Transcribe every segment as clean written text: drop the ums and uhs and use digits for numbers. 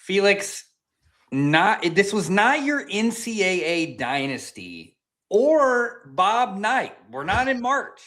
Felix, this was not your NCAA dynasty or Bob Knight. We're not in March,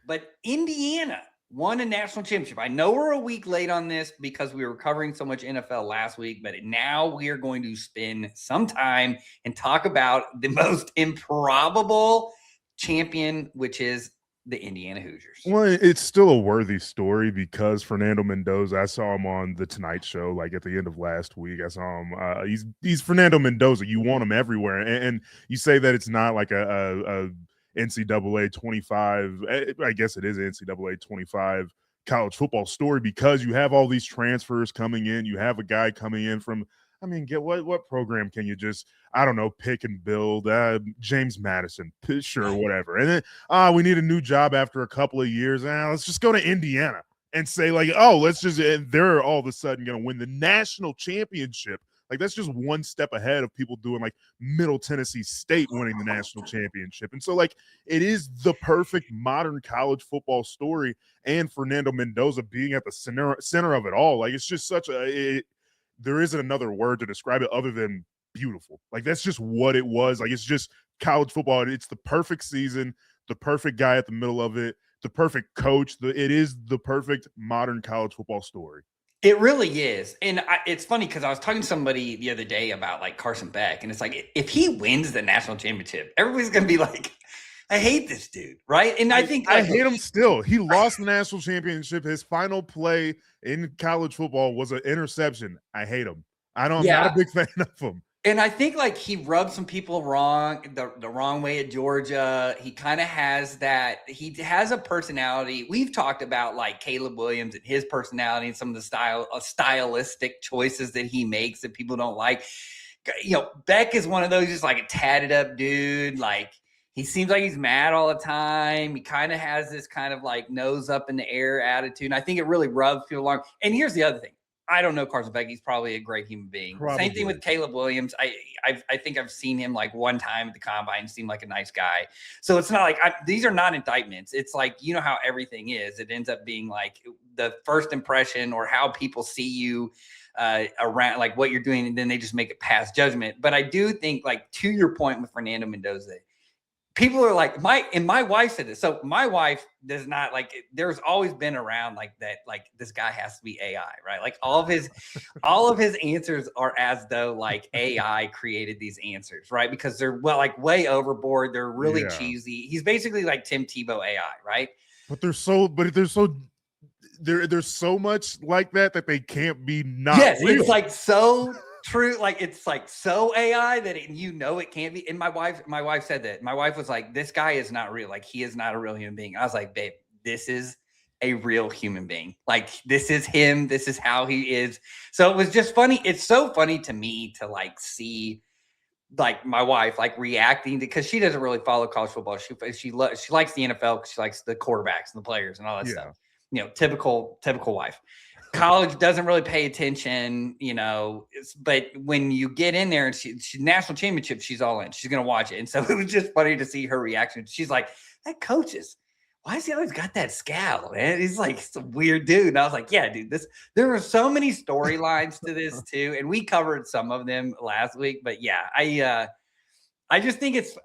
but Indiana won a national championship. I know we're a week late on this because we were covering so much NFL last week, but now we are going to spend some time and talk about the most improbable champion, which is the Indiana Hoosiers. Well, it's still a worthy story because Fernando Mendoza, I saw him on the Tonight Show like at the end of last week. I saw him. He's Fernando Mendoza. You want him everywhere, and you say that it's not like a NCAA 25. I guess it is an NCAA 25 college football story because you have all these transfers coming in. You have a guy coming in from. I mean, what program can you just, I don't know, pick and build? James Madison, sure, whatever. And then, we need a new job after a couple of years. Let's just go to Indiana and say, like, they're all of a sudden going to win the national championship. Like, that's just one step ahead of people doing, like, Middle Tennessee State winning the national championship. And so, like, it is the perfect modern college football story, and Fernando Mendoza being at the center of it all. Like, it's just such there isn't another word to describe it other than beautiful. Like, that's just what it was. Like, it's just college football. It's the perfect season, the perfect guy at the middle of it, the perfect coach. It is the perfect modern college football story. It really is. And it's funny because I was talking to somebody the other day about, like, Carson Beck, and it's like, if he wins the national championship, everybody's going to be like, I hate this dude, right? And I think I hate him still. He lost the national championship. His final play in college football was an interception. I hate him. I'm not a big fan of him. And I think, like, he rubbed some people wrong, the wrong way at Georgia. He kind of has that. He has a personality. We've talked about, like, Caleb Williams and his personality and some of the stylistic choices that he makes that people don't like. You know, Beck is one of those just, like, a tatted up dude. Like, he seems like he's mad all the time. He kind of has this kind of, like, nose up in the air attitude. And I think it really rubs people wrong. And here's the other thing. I don't know Carson Beck. He's probably a great human being. Probably. Same thing with Caleb Williams. I think I've seen him, like, one time at the combine and seemed like a nice guy. So it's not like these are not indictments. It's like, you know how everything is. It ends up being like the first impression or how people see you around, like, what you're doing, and then they just make it pass judgment. But I do think, like, to your point with Fernando Mendoza, people are like, my wife said this. So my wife does not, like, there's always been around, like, that, like, this guy has to be AI, right? Like, all of his answers are as though, like, AI created these answers, right? Because they're, well, like, way overboard. They're really cheesy. He's basically like Tim Tebow AI, right? But there's so much like that they can't be not. Yes, real. it's like so true. Like, it's like so AI that it can't be. And my wife said that. My wife was like, this guy is not real. Like, he is not a real human being. I was like, babe, this is a real human being. Like, this is him. This is how he is. So it was just funny. It's so funny to me to, like, see, like, my wife, like, reacting because she doesn't really follow college football. She likes the NFL because she likes the quarterbacks and the players and all that stuff. You know, typical wife. College doesn't really pay attention, you know, but when you get in there and she national championship, she's all in. She's going to watch it. And so it was just funny to see her reaction. She's like, that coach why has he always got that scowl, man? He's like, it's a weird dude. And I was like, yeah, dude, there were so many storylines to this too. And we covered some of them last week, but yeah, I just think it's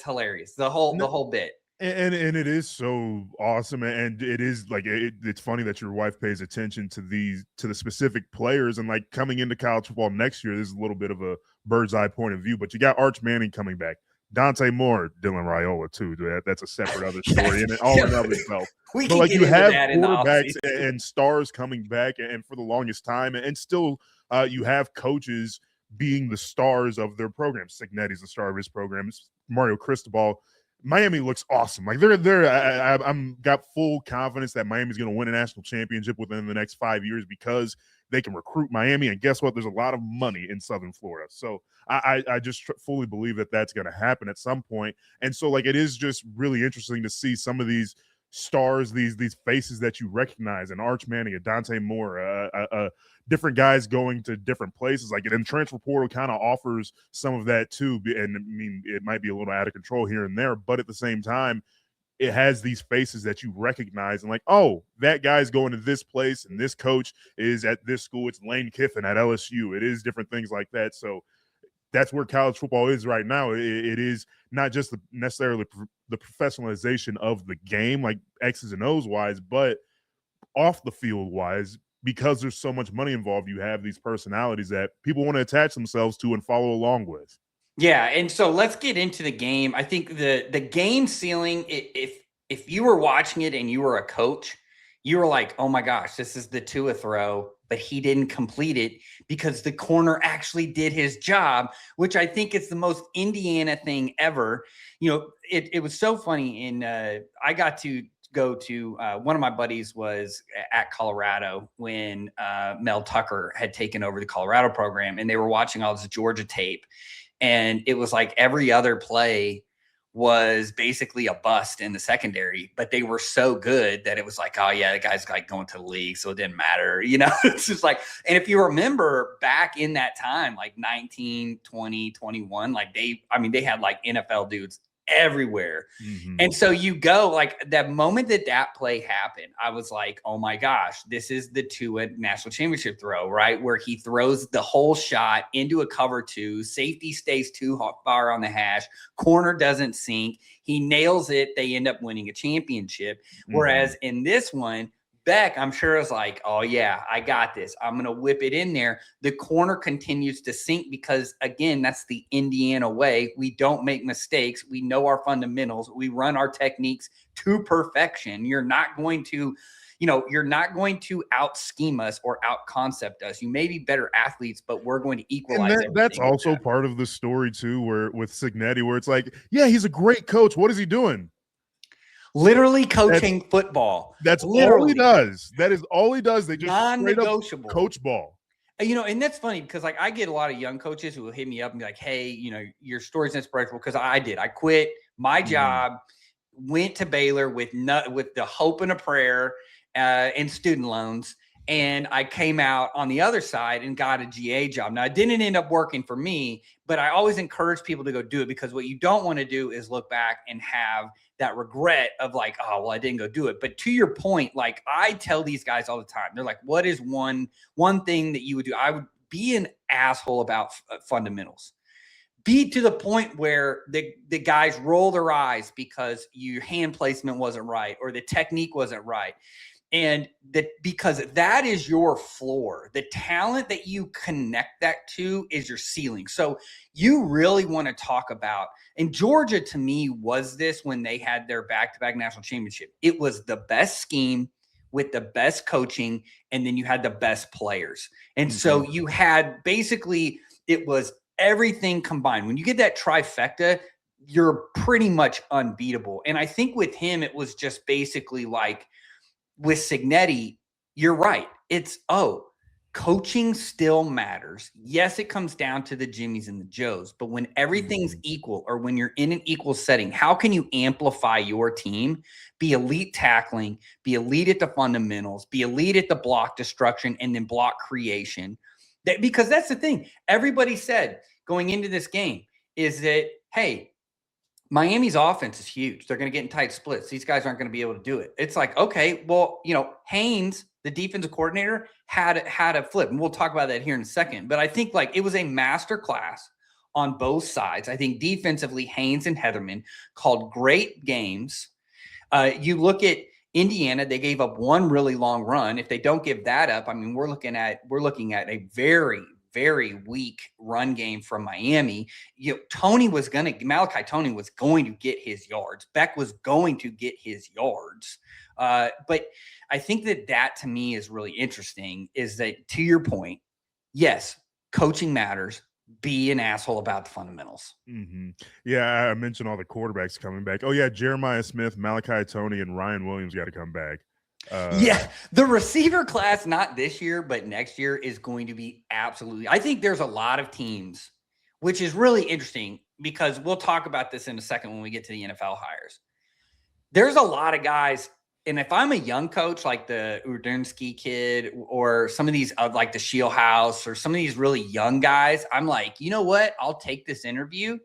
hilarious. The whole bit. And it is so awesome, and it is like it's funny that your wife pays attention to the specific players, and, like, coming into college football next year, this is a little bit of a bird's eye point of view. But you got Arch Manning coming back, Dante Moore, Dylan Raiola too. That's a separate other story, and it all in of itself. But, like, you have quarterbacks and stars coming back, and for the longest time, and still you have coaches being the stars of their programs. Cignetti's the star of his program. Mario Cristobal. Miami looks awesome. Like, I'm got full confidence that Miami's going to win a national championship within the next 5 years because they can recruit Miami. And guess what? There's a lot of money in Southern Florida. So I just fully believe that that's going to happen at some point. And so, like, it is just really interesting to see some of these stars, these faces that you recognize, and Arch Manning, Dante Moore, different guys going to different places. Like, and transfer portal kind of offers some of that too. And I mean, it might be a little out of control here and there, but at the same time, it has these faces that you recognize and like, oh, that guy's going to this place and this coach is at this school. It's Lane Kiffin at LSU. It is different things like that. So that's where college football is right now. It is not just necessarily the professionalization of the game, like X's and O's wise, but off the field wise, because there's so much money involved, you have these personalities that people want to attach themselves to and follow along with. Yeah, and so let's get into the game. I think the game ceiling, if you were watching it and you were a coach, you were like, oh my gosh, this is the Tua throw, but he didn't complete it because the corner actually did his job, which I think is the most Indiana thing ever. You know, it was so funny. I got to go to one of my buddies was at Colorado when Mel Tucker had taken over the Colorado program, and they were watching all this Georgia tape. And it was like every other play was basically a bust in the secondary, but they were so good that it was like, oh yeah, the guy's like going to the league, so it didn't matter. You know, it's just like, and if you remember back in that time, like 19, 20, 21, like they had like NFL dudes everywhere. Mm-hmm. And so you go like that moment that play happened, I was like, oh my gosh, this is the Tua national championship throw, right? Where he throws the whole shot into a cover two, safety stays too far on the hash, corner doesn't sink, he nails it, they end up winning a championship. Mm-hmm. Whereas in this one, Beck, I'm sure, is like, oh, yeah, I got this. I'm going to whip it in there. The corner continues to sink because, again, that's the Indiana way. We don't make mistakes. We know our fundamentals. We run our techniques to perfection. You're not going to out scheme us or out concept us. You may be better athletes, but we're going to equalize. And that's also part of the story, too, where with Cignetti, where it's like, yeah, he's a great coach. What is he doing? Literally coaching football. That's literally all he does. That is all he does. They just non-negotiable coach ball. You know, and that's funny because like I get a lot of young coaches who will hit me up and be like, hey, you know, your story's inspirational, because I did. I quit my job, went to Baylor with the hope and a prayer and student loans. And I came out on the other side and got a GA job. Now, it didn't end up working for me, but I always encourage people to go do it, because what you don't want to do is look back and have that regret of like, oh, well, I didn't go do it. But to your point, like I tell these guys all the time, they're like, what is one thing that you would do? I would be an asshole about fundamentals. Be to the point where the guys roll their eyes because your hand placement wasn't right or the technique wasn't right. And because that is your floor. The talent that you connect that to is your ceiling. So you really want to talk about, and Georgia to me was this when they had their back-to-back national championship. It was the best scheme with the best coaching, and then you had the best players. And so you had basically, it was everything combined. When you get that trifecta, you're pretty much unbeatable. And I think with him, it was just basically like, with Cignetti, you're right. It's, coaching still matters. Yes, it comes down to the Jimmies and the Joes, but when everything's equal, or when you're in an equal setting, how can you amplify your team, be elite tackling, be elite at the fundamentals, be elite at the block destruction, and then block creation? Because that's the thing. Everybody said going into this game is that, hey, Miami's offense is huge. They're going to get in tight splits. These guys aren't going to be able to do it. It's like, okay, well, you know, Haynes, the defensive coordinator, had a flip. And we'll talk about that here in a second. But I think like it was a master class on both sides. I think defensively, Haynes and Heatherman called great games. You look at Indiana, they gave up one really long run. If they don't give that up, I mean, we're looking at a very, very weak run game from Miami. Malachi Tony was going to get his yards. Beck was going to get his yards. But I think that to me is really interesting, is that, to your point, yes, coaching matters. Be an asshole about the fundamentals. Mm-hmm. Yeah, I mentioned all the quarterbacks coming back. Oh yeah, Jeremiah Smith, Malachi Tony, and Ryan Williams got to come back. The receiver class, not this year, but next year, is going to be absolutely. I think there's a lot of teams, which is really interesting, because we'll talk about this in a second when we get to the NFL hires. There's a lot of guys, and if I'm a young coach like the Urdunsky kid, or some of these like the Shieldhouse, or some of these really young guys, I'm like, you know what? I'll take this interview,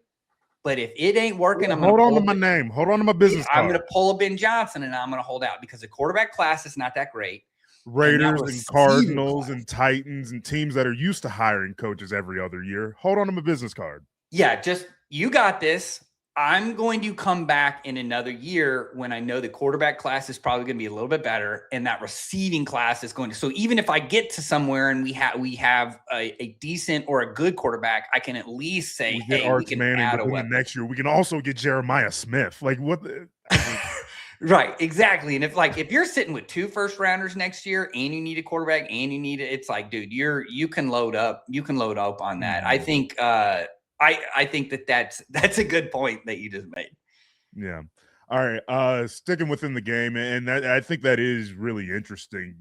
But if it ain't working, I'm hold on to my name. Hold on to my business card. I'm going to pull a Ben Johnson and I'm going to hold out because the quarterback class is not that great. Raiders and Cardinals and Titans and teams that are used to hiring coaches every other year. Hold on to my business card. Yeah, just you got this. I'm going to come back in another year when I know the quarterback class is probably going to be a little bit better and that receiving class is going to. So even if I get to somewhere and we have a decent or a good quarterback, I can at least say, hey, we can add a weapon. Next year, we can also get Jeremiah Smith. Like what? Right, exactly. And if you're sitting with 2 first rounders next year and you need a quarterback and you need it, it's like, dude, you can load up. You can load up on that. I think I think that's a good point that you just made. Yeah. All right. Sticking within the game, and I think that is really interesting.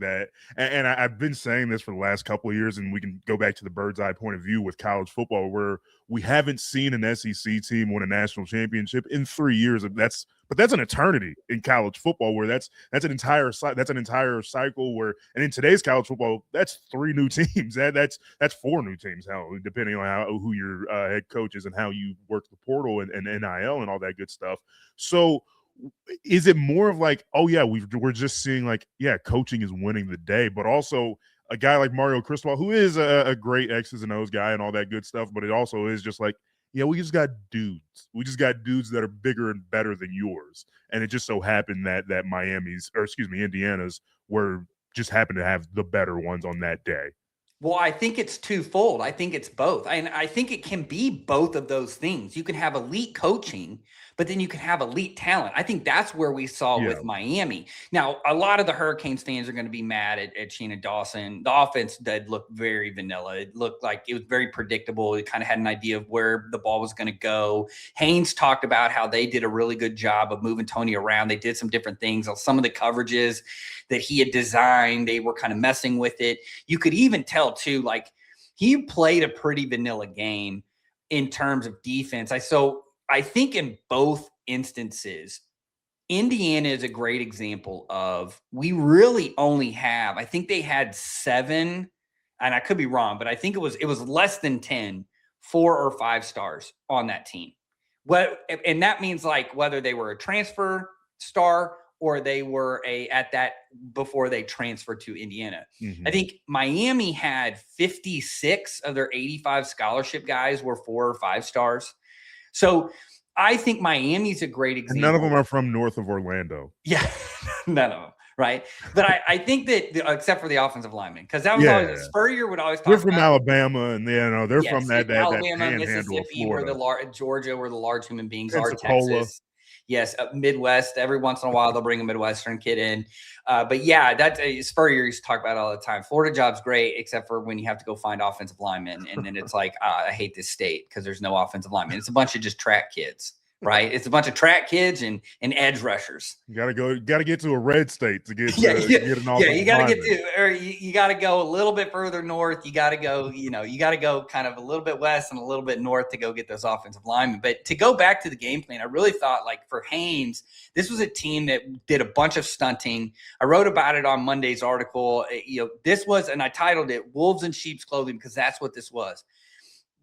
And I've been saying this for the last couple of years, and we can go back to the bird's eye point of view with college football, where we haven't seen an SEC team win a national championship in 3 years. But that's an eternity in college football, where that's an entire cycle. Where, and in today's college football, that's 3 new teams. That's 4 new teams. Hell, depending on who your head coach is and how you work the portal and NIL and all that good stuff. So, is it more of like, oh yeah, we're just seeing like, yeah, coaching is winning the day, but also a guy like Mario Cristobal, who is a great X's and O's guy and all that good stuff, but it also is just like, yeah, we just got dudes. We just got dudes that are bigger and better than yours. And it just so happened that Indiana's just happened to have the better ones on that day. Well, I think it's twofold. I think it's both. And I think it can be both of those things. You can have elite coaching, but then you can have elite talent. I think that's where we saw with Miami. Now, a lot of the Hurricanes fans are going to be mad at Shannon Dawson. The offense did look very vanilla. It looked like it was very predictable. It kind of had an idea of where the ball was going to go. Haynes talked about how they did a really good job of moving Tony around. They did some different things. Some of the coverages that he had designed, they were kind of messing with it. You could even tell, too, like he played a pretty vanilla game in terms of defense. I think in both instances, Indiana is a great example of we really only have, I think they had 7, and I could be wrong, but I think it was less than 10 4 or 5 stars on that team. And that means like whether they were a transfer star or they were before they transferred to Indiana. Mm-hmm. I think Miami had 56 of their 85 scholarship guys were 4 or 5 stars. So I think Miami's a great example. And none of them are from north of Orlando. Yeah, none of them, right? But I think that except for the offensive linemen, because that was always Spurrier would always talk about. They're from Alabama, and they're from that Alabama, that Mississippi, where Georgia, where the large human beings are. Texas. Yes, Midwest. Every once in a while, they'll bring a Midwestern kid in. But yeah, that's Spurrier used to talk about it all the time. Florida job's great, except for when you have to go find offensive linemen. And then it's like, I hate this state because there's no offensive linemen. It's a bunch of just track kids, right? It's a bunch of track kids and edge rushers. You gotta get to a red state to get get an offensive you gotta get to, or you gotta go a little bit further north. You gotta go, kind of a little bit west and a little bit north to go get those offensive linemen. But to go back to the game plan, I really thought like for Haynes, this was a team that did a bunch of stunting. I wrote about it on Monday's article. This was, and I titled it "Wolves in Sheep's Clothing" because that's what this was.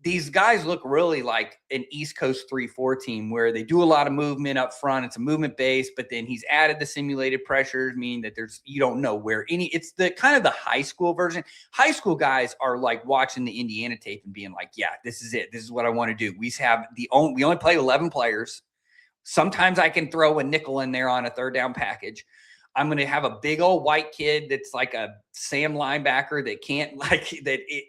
These guys look really like an East Coast 3-4 team where they do a lot of movement up front. It's a movement base, but then he's added the simulated pressures, meaning that you don't know where it's the kind of the high school version. High school guys are like watching the Indiana tape and being like, yeah, this is it. This is what I want to do. We only play 11 players. Sometimes I can throw a nickel in there on a third down package. I'm going to have a big old white kid that's like a Sam linebacker that can't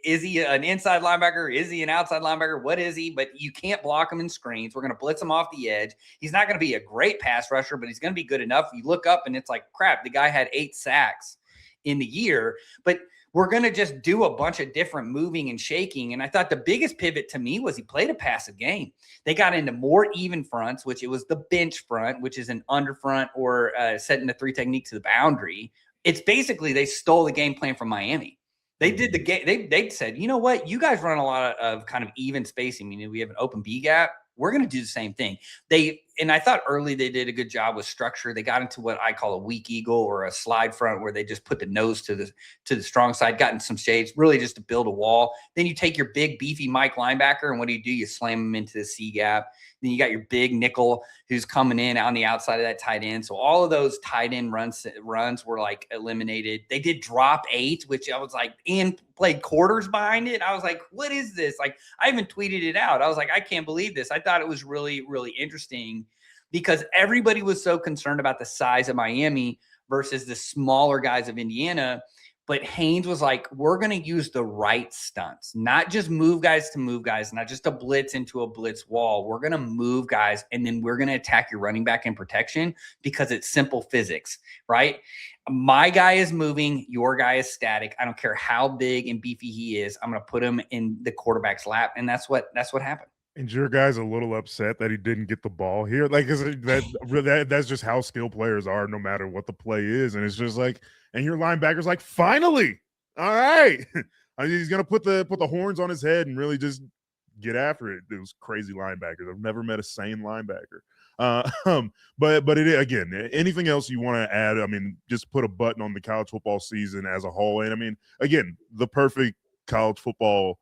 is he an inside linebacker? Is he an outside linebacker? What is he? But you can't block him in screens. We're going to blitz him off the edge. He's not going to be a great pass rusher, but he's going to be good enough. You look up and it's like, crap, the guy had 8 sacks in the year, but we're going to just do a bunch of different moving and shaking. And I thought the biggest pivot to me was he played a passive game. They got into more even fronts, which it was the bench front, which is an under front or setting the 3 technique to the boundary. It's basically they stole the game plan from Miami. They did the game. They said, you know what? You guys run a lot of kind of even spacing, meaning we have an open B gap. We're going to do the same thing. They and I thought early they did a good job with structure. They got into what I call a weak eagle or a slide front, where they just put the nose to the strong side, got in some shades, really just to build a wall. Then you take your big beefy Mike linebacker, and what do? You slam him into the C gap. Then you got your big nickel who's coming in on the outside of that tight end. So all of those tight end runs were like eliminated. They did drop 8, which I was like, and played quarters behind it. I was like, what is this? Like, I even tweeted it out. I was like, I can't believe this. I thought it was really, really interesting because everybody was so concerned about the size of Miami versus the smaller guys of Indiana. But Haynes was like, we're going to use the right stunts, not just move guys to move guys, not just a blitz into a blitz wall. We're going to move guys, and then we're going to attack your running back in protection because it's simple physics, right? My guy is moving, your guy is static. I don't care how big and beefy he is. I'm going to put him in the quarterback's lap, and that's what happened. And your guy's a little upset that he didn't get the ball here. Like, that's just how skilled players are, no matter what the play is. And it's just like, and your linebacker's like, finally, all right. He's gonna put the horns on his head and really just get after it. Those crazy linebackers. I've never met a sane linebacker. But it again, anything else you want to add? I mean, just put a button on the college football season as a whole. And I mean, again, the perfect college football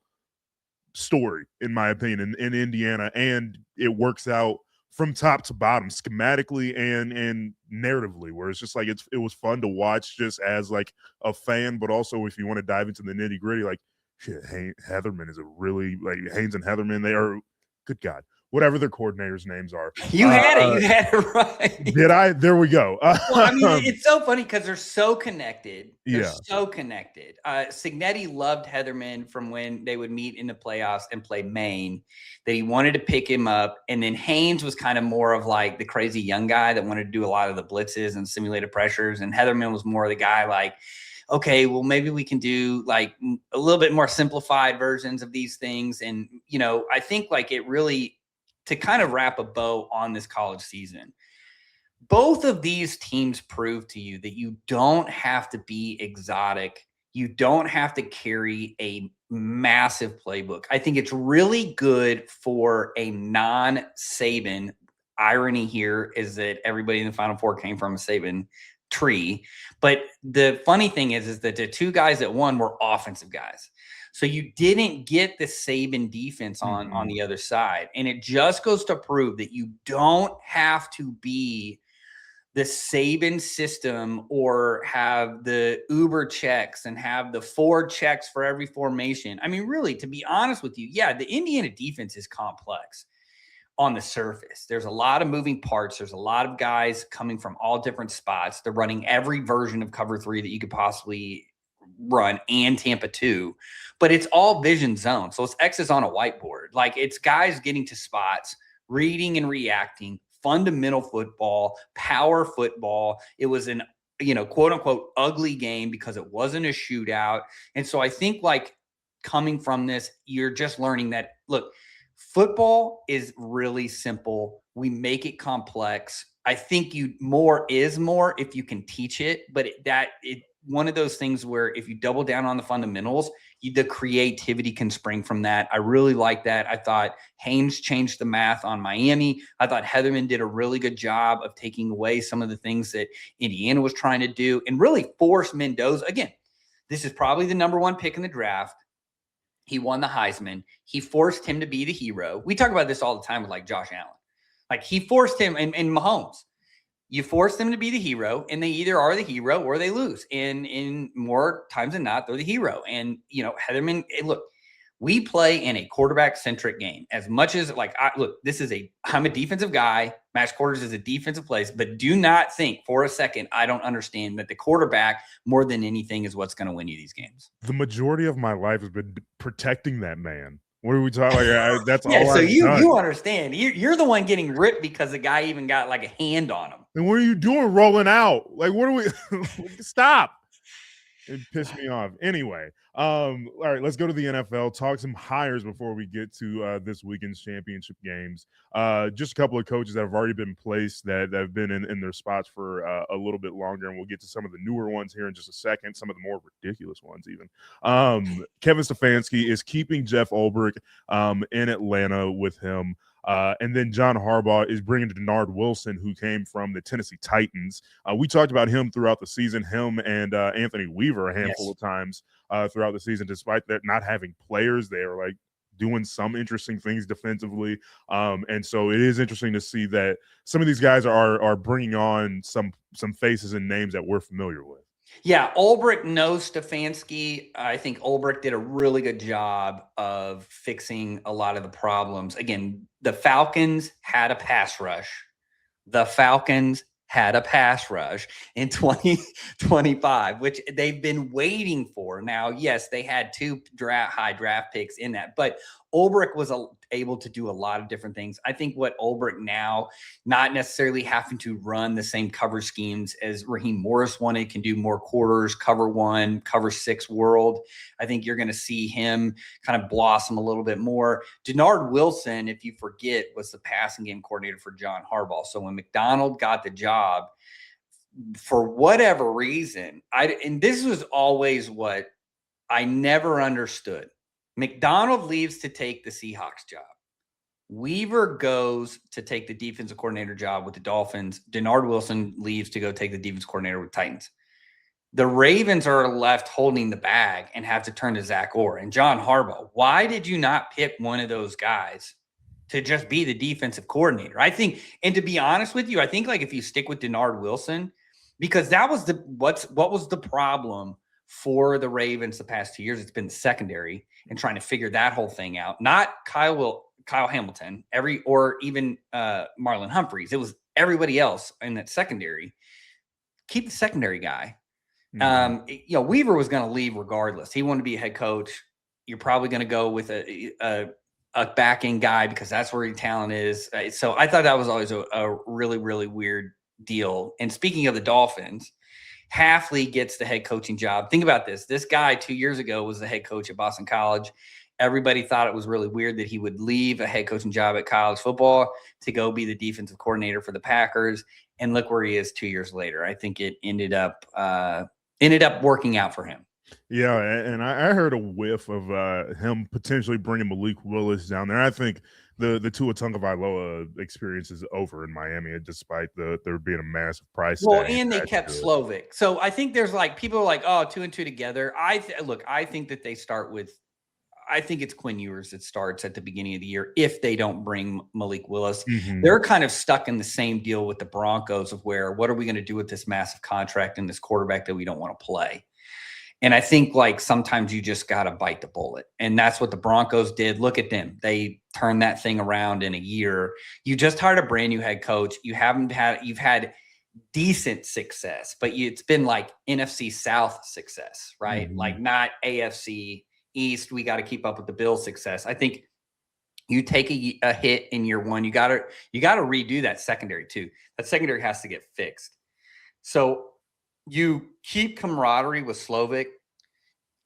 story, in my opinion, in Indiana, and it works out from top to bottom, schematically and narratively, where it's just like it was fun to watch just as like a fan, but also if you want to dive into the nitty gritty, like shit, Heatherman is a really like Haynes and Heatherman, they are, good God, whatever their coordinators' names are. You had it right. Did I? There we go. Well, I mean, it's so funny because they're so connected. They're Yeah. so connected. Cignetti loved Heatherman from when they would meet in the playoffs and play Maine, that he wanted to pick him up. And then Haynes was kind of more of like the crazy young guy that wanted to do a lot of the blitzes and simulated pressures. And Heatherman was more of the guy like, okay, well, maybe we can do like a little bit more simplified versions of these things. And, you know, I think like it really, to kind of wrap a bow on this college season, both of these teams prove to you that you don't have to be exotic. You don't have to carry a massive playbook. I think it's really good for a non-Saban. Irony here is that everybody in the Final Four came from a Saban tree. But the funny thing is that the two guys that won were offensive guys. So you didn't get the Saban defense on the other side. And it just goes to prove that you don't have to be the Saban system or have the Uber checks and have the 4 checks for every formation. I mean, really, to be honest with you, yeah, the Indiana defense is complex on the surface. There's a lot of moving parts. There's a lot of guys coming from all different spots. They're running every version of cover 3 that you could possibly run and Tampa 2, but it's all vision zone. So it's X's on a whiteboard. Like, it's guys getting to spots, reading and reacting, fundamental football, power football. It was an, quote unquote ugly game because it wasn't a shootout. And so I think like coming from this, you're just learning that, look, football is really simple. We make it complex. I think more is more if you can teach it, but one of those things where if you double down on the fundamentals, the creativity can spring from that. I really like that. I thought Haynes changed the math on Miami. I thought Heatherman did a really good job of taking away some of the things that Indiana was trying to do and really force Mendoza. Again, this is probably the number 1 pick in the draft. He won the Heisman. He forced him to be the hero. We talk about this all the time with like Josh Allen. Like, he forced him and Mahomes. You force them to be the hero, and they either are the hero or they lose. And in more times than not, they're the hero. And, Heatherman, look, we play in a quarterback-centric game. As much as, I'm a defensive guy. Match quarters is a defensive place. But do not think for a second I don't understand that the quarterback, more than anything, is what's going to win you these games. The majority of my life has been protecting that man. What are we talking about? That's all. So you understand. You're the one getting ripped because the guy even got like a hand on him. And what are you doing rolling out? Like, what are we – stop. It pissed me off. Anyway, all right, let's go to the NFL, talk some hires before we get to this weekend's championship games. Just a couple of coaches that have already been placed that have been in their spots for a little bit longer, and we'll get to some of the newer ones here in just a second, some of the more ridiculous ones even. Kevin Stefanski is keeping Jeff Ulbrich in Atlanta with him. And then John Harbaugh is bringing Denard Wilson, who came from the Tennessee Titans. We talked about him throughout the season, him and Anthony Weaver a handful of times throughout the season, despite that not having players. They are like doing some interesting things defensively. And so it is interesting to see that some of these guys are bringing on some faces and names that we're familiar with. Yeah, Ulbrich knows Stefanski. I think Ulbrich did a really good job of fixing a lot of the problems. Again, the Falcons had a pass rush. The Falcons had a pass rush in 2025, which they've been waiting for. Now, yes, they had two high draft picks in that, but Ulbrich was able to do a lot of different things. I think what Ulbrich now, not necessarily having to run the same cover schemes as Raheem Morris wanted, can do more quarters, cover 1, cover 6 world. I think you're going to see him kind of blossom a little bit more. Denard Wilson, if you forget, was the passing game coordinator for John Harbaugh. So when McDonald got the job, for whatever reason, and this was always what I never understood. McDonald leaves to take the Seahawks job. Weaver goes to take the defensive coordinator job with the Dolphins. Denard Wilson leaves to go take the defense coordinator with Titans. The Ravens are left holding the bag and have to turn to Zach Orr and John Harbaugh. Why did you not pick one of those guys to just be the defensive coordinator? I think, and to be honest with you, I think like if you stick with Denard Wilson, because that was what was the problem for the Ravens the past 2 years? It's been the secondary and trying to figure that whole thing out. Not Kyle Hamilton, or even Marlon Humphreys. It was everybody else in that secondary. Keep the secondary guy. Mm-hmm. Weaver was going to leave regardless. He wanted to be a head coach. You're probably going to go with a back-end guy because that's where your talent is. So I thought that was always a really, really weird deal. And speaking of the Dolphins, Hafley gets the head coaching job. Think about this. This guy 2 years ago was the head coach at Boston College. Everybody thought it was really weird that he would leave a head coaching job at college football to go be the defensive coordinator for the Packers. And look where he is 2 years later. I think it ended up working out for him. Yeah, and I heard a whiff of him potentially bringing Malik Willis down there. I think the Tua Tagovailoa experience is over in Miami, despite there being a massive price tag. Well, and they kept Slovic. So I think there's like people are like, oh, 2 and 2 together. I think that they start with. I think it's Quinn Ewers that starts at the beginning of the year if they don't bring Malik Willis. Mm-hmm. They're kind of stuck in the same deal with the Broncos of where, what are we going to do with this massive contract and this quarterback that we don't want to play? And I think like sometimes you just got to bite the bullet. And that's what the Broncos did. Look at them. They turned that thing around in a year. You just hired a brand new head coach. You've had decent success, but it's been like NFC South success, right? Mm-hmm. Like not AFC East. We got to keep up with the Bills' success. I think you take a hit in year one. You got to redo that secondary too. That secondary has to get fixed. So you keep camaraderie with Slovic.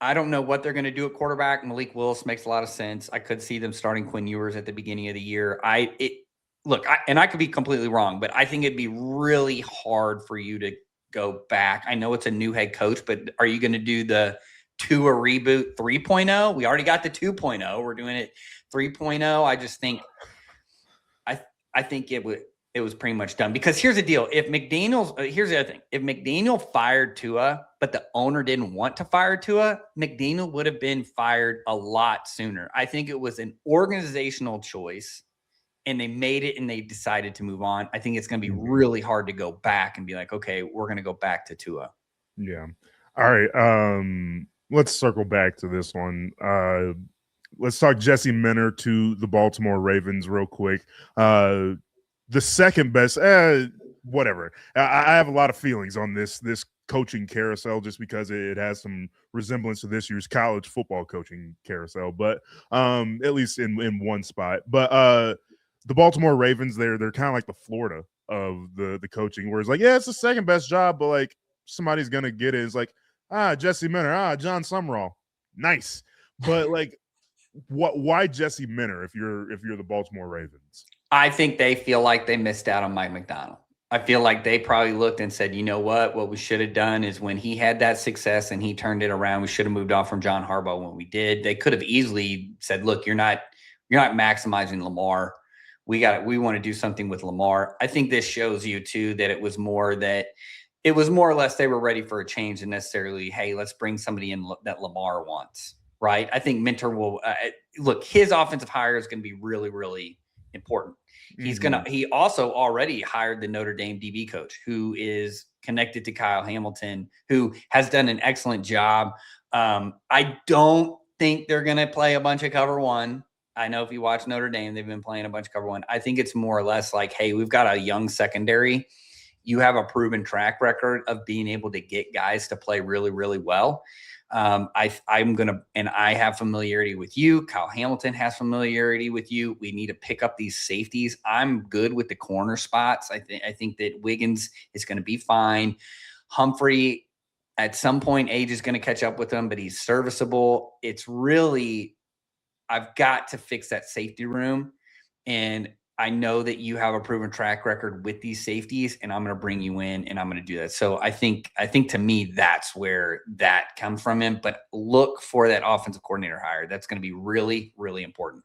I don't know what they're going to do at quarterback. Malik Willis makes a lot of sense. I could see them starting Quinn Ewers at the beginning of the year. I could be completely wrong, but I think it'd be really hard for you to go back. I know it's a new head coach, but are you going to do the Tua reboot 3.0? We already got the 2.0. We're doing it 3.0. I just think I think it was pretty much done, because here's the deal. Here's the other thing. If McDaniel fired Tua, but the owner didn't want to fire Tua, McDaniel would have been fired a lot sooner. I think it was an organizational choice, and they made it and they decided to move on. I think it's going to be really hard to go back and be like, okay, we're going to go back to Tua. Yeah. All right. Let's circle back to this one. Let's talk Jesse Minter to the Baltimore Ravens real quick. The second best, whatever. I have a lot of feelings on this coaching carousel just because it has some resemblance to this year's college football coaching carousel, but at least in one spot. But the Baltimore Ravens, they're kind of like the Florida of the coaching, where it's like, yeah, it's the second best job, but like somebody's gonna get it. It's like, Jesse Minter, John Summerall, nice, but like, why Jesse Minter if you're the Baltimore Ravens? I think they feel like they missed out on Mike McDonald. I feel like they probably looked and said, you know what we should have done is when he had that success and he turned it around, we should have moved on from John Harbaugh when we did. They could have easily said, look, you're not maximizing Lamar. we want to do something with Lamar. I think this shows you too that it was more or less they were ready for a change than necessarily, hey, let's bring somebody in that Lamar wants, right? I think Minter will look, his offensive hire is going to be really, really important. He also already hired the Notre Dame DB coach who is connected to Kyle Hamilton, who has done an excellent job. I don't think they're going to play a bunch of cover one. I know if you watch Notre Dame, they've been playing a bunch of cover one. I think it's more or less like, hey, we've got a young secondary. You have a proven track record of being able to get guys to play really, really well. I have familiarity with you. Kyle Hamilton has familiarity with you. We need to pick up these safeties. I'm good with the corner spots. I think that Wiggins is going to be fine. Humphrey, at some point, age is going to catch up with him, but he's serviceable. It's really, I've got to fix that safety room. And I know that you have a proven track record with these safeties, and I'm going to bring you in and I'm going to do that. So I think to me, that's where that comes from him, but look for that offensive coordinator hire. That's going to be really, really important.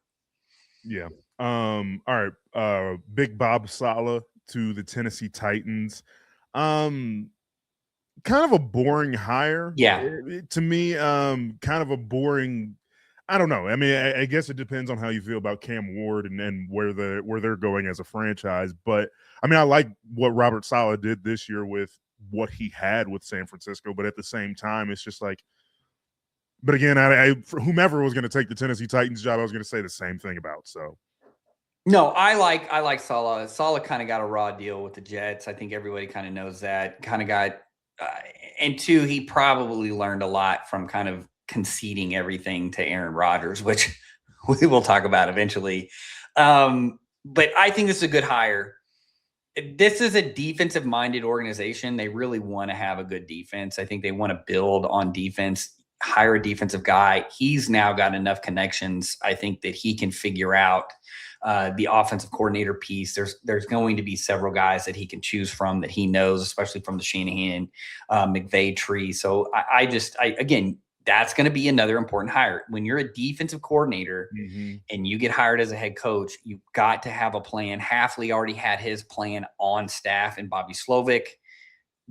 Yeah. All right. Big Bob Saleh to the Tennessee Titans. Kind of a boring hire. Yeah. To me, kind of a boring, I don't know. I mean, I guess it depends on how you feel about Cam Ward and where they're going as a franchise. But I mean, I like what Robert Saleh did this year with what he had with San Francisco. But at the same time, it's just like, but again, for whomever was going to take the Tennessee Titans job, I was going to say the same thing about. So, no, I like Saleh. Saleh kind of got a raw deal with the Jets. I think everybody kind of knows that. Kind of got, and two, he probably learned a lot from kind of conceding everything to Aaron Rodgers, which we will talk about eventually. But I think this is a good hire. This is a defensive-minded organization. They really want to have a good defense. I think they want to build on defense, hire a defensive guy. He's now got enough connections, I think, that he can figure out the offensive coordinator piece. There's going to be several guys that he can choose from that he knows, especially from the Shanahan, McVay tree. So again, that's going to be another important hire. When you're a defensive coordinator and you get hired as a head coach, you've got to have a plan. Hafley already had his plan on staff and Bobby Slovic,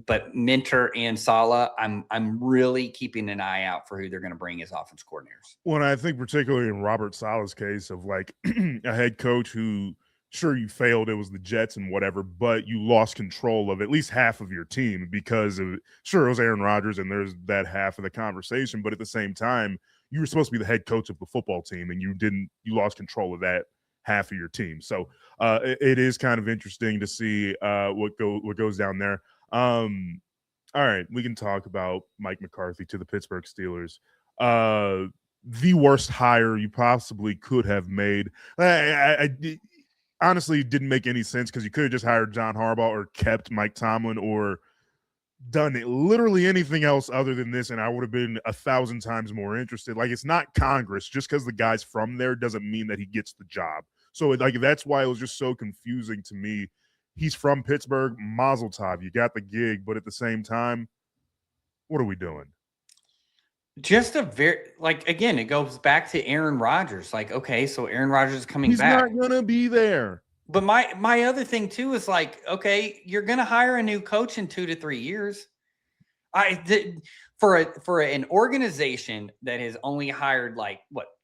but Minter and Saleh, I'm really keeping an eye out for who they're going to bring as offense coordinators. Well, I think particularly in Robert Saleh's case of like a head coach who, sure, you failed, it was the Jets and whatever, but you lost control of at least half of your team because of, sure, it was Aaron Rodgers and there's that half of the conversation, but at the same time, you were supposed to be the head coach of the football team and you lost control of that half of your team. So it is kind of interesting to see what goes down there. All right, we can talk about Mike McCarthy to the Pittsburgh Steelers. The worst hire you possibly could have made. I honestly didn't make any sense because you could have just hired John Harbaugh or kept Mike Tomlin or done literally anything else other than this, and I would have been 1,000 times more interested. Like, it's not Congress. Just because the guy's from there doesn't mean that he gets the job. So like that's why it was just so confusing to me. He's from Pittsburgh, Mazel Tov, you got the gig, but at the same time, what are we doing? Just again, it goes back to Aaron Rodgers. Like, okay, so Aaron Rodgers is coming back. He's not going to be there. But my other thing too is like, okay, you're going to hire a new coach in 2 to 3 years. For an organization that has only hired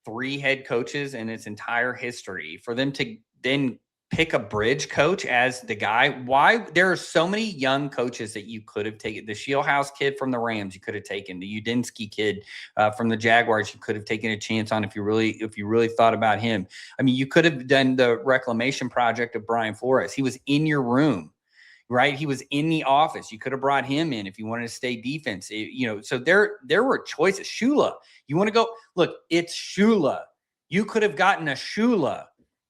3 head coaches in its entire history, for them to then pick a bridge coach as the guy. Why? There are so many young coaches that you could have taken. The Shieldhouse kid from the Rams, you could have taken. The Udinsky kid from the Jaguars, you could have taken a chance on if you really thought about him. I mean, you could have done the reclamation project of Brian Flores. He was in your room, right? He was in the office. You could have brought him in if you wanted to stay defense. So there were choices. Shula, you want to go? Look, it's Shula. You could have gotten a Shula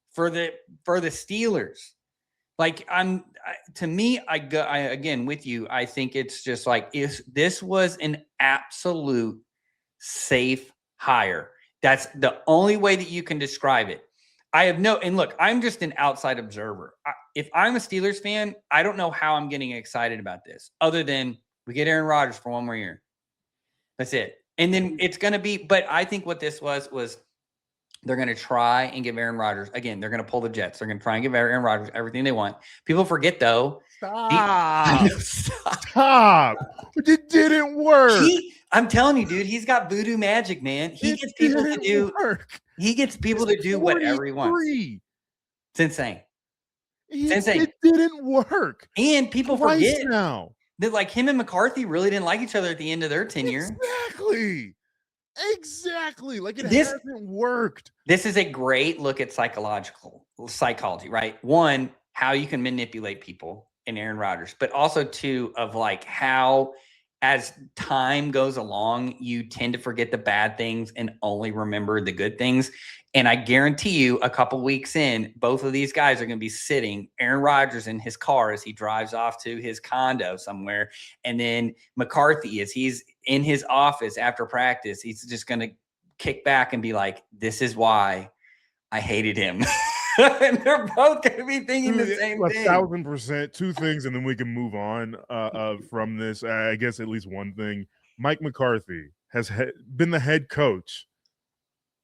for the Steelers. Like, again with you, I think it's just like, if this was an absolute safe hire, that's the only way that you can describe it. And look, I'm just an outside observer. If I'm a Steelers fan, I don't know how I'm getting excited about this other than we get Aaron Rodgers for one more year. That's it. And then it's going to be, but I think what this was They're going to try and give Aaron Rodgers, again, they're going to pull the Jets. They're going to try and give Aaron Rodgers everything they want. People forget, though. Stop. It didn't work. I'm telling you, dude, he's got voodoo magic, man. He gets people to do whatever he wants. It's insane. It didn't work. And people forget now that like him and McCarthy really didn't like each other at the end of their tenure. Exactly. Like it hasn't worked. This is a great look at psychology, right? One, how you can manipulate people in Aaron Rodgers, but also two, of like how as time goes along, you tend to forget the bad things and only remember the good things. And I guarantee you a couple weeks in, both of these guys are going to be sitting, Aaron Rodgers in his car as he drives off to his condo somewhere. And then McCarthy, as he's in his office after practice, he's just going to kick back and be like, this is why I hated him. And they're both going to be thinking the same thing. 1,000%. Two things, and then we can move on from this. I guess at least one thing. Mike McCarthy has been the head coach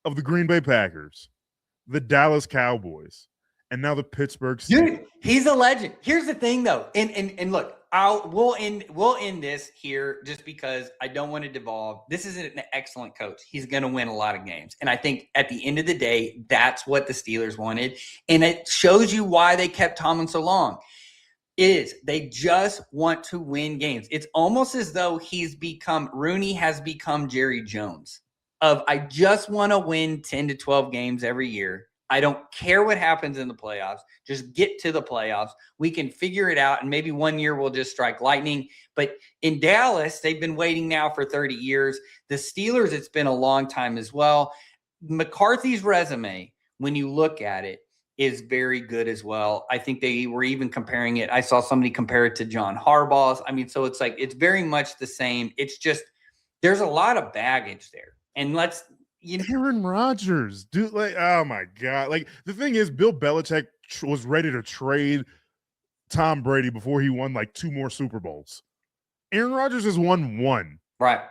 of the Green Bay Packers, the Dallas Cowboys, and now the Pittsburgh Steelers. Dude, he's a legend. Here's the thing, though, and look, we'll end this here just because I don't want to devolve. This is an excellent coach. He's going to win a lot of games, and I think at the end of the day, that's what the Steelers wanted, and it shows you why they kept Tomlin so long. They just want to win games. It's almost as though Rooney has become Jerry Jones. I just want to win 10 to 12 games every year. I don't care what happens in the playoffs. Just get to the playoffs. We can figure it out, and maybe one year we'll just strike lightning. But in Dallas, they've been waiting now for 30 years. The Steelers, it's been a long time as well. McCarthy's resume, when you look at it, is very good as well. I think they were even comparing it. I saw somebody compare it to John Harbaugh's. I mean, so it's like it's very much the same. It's just there's a lot of baggage there. And Aaron Rodgers, dude, like, oh my God. Like, the thing is, Bill Belichick was ready to trade Tom Brady before he won like 2 more Super Bowls. Aaron Rodgers has won 1. Right.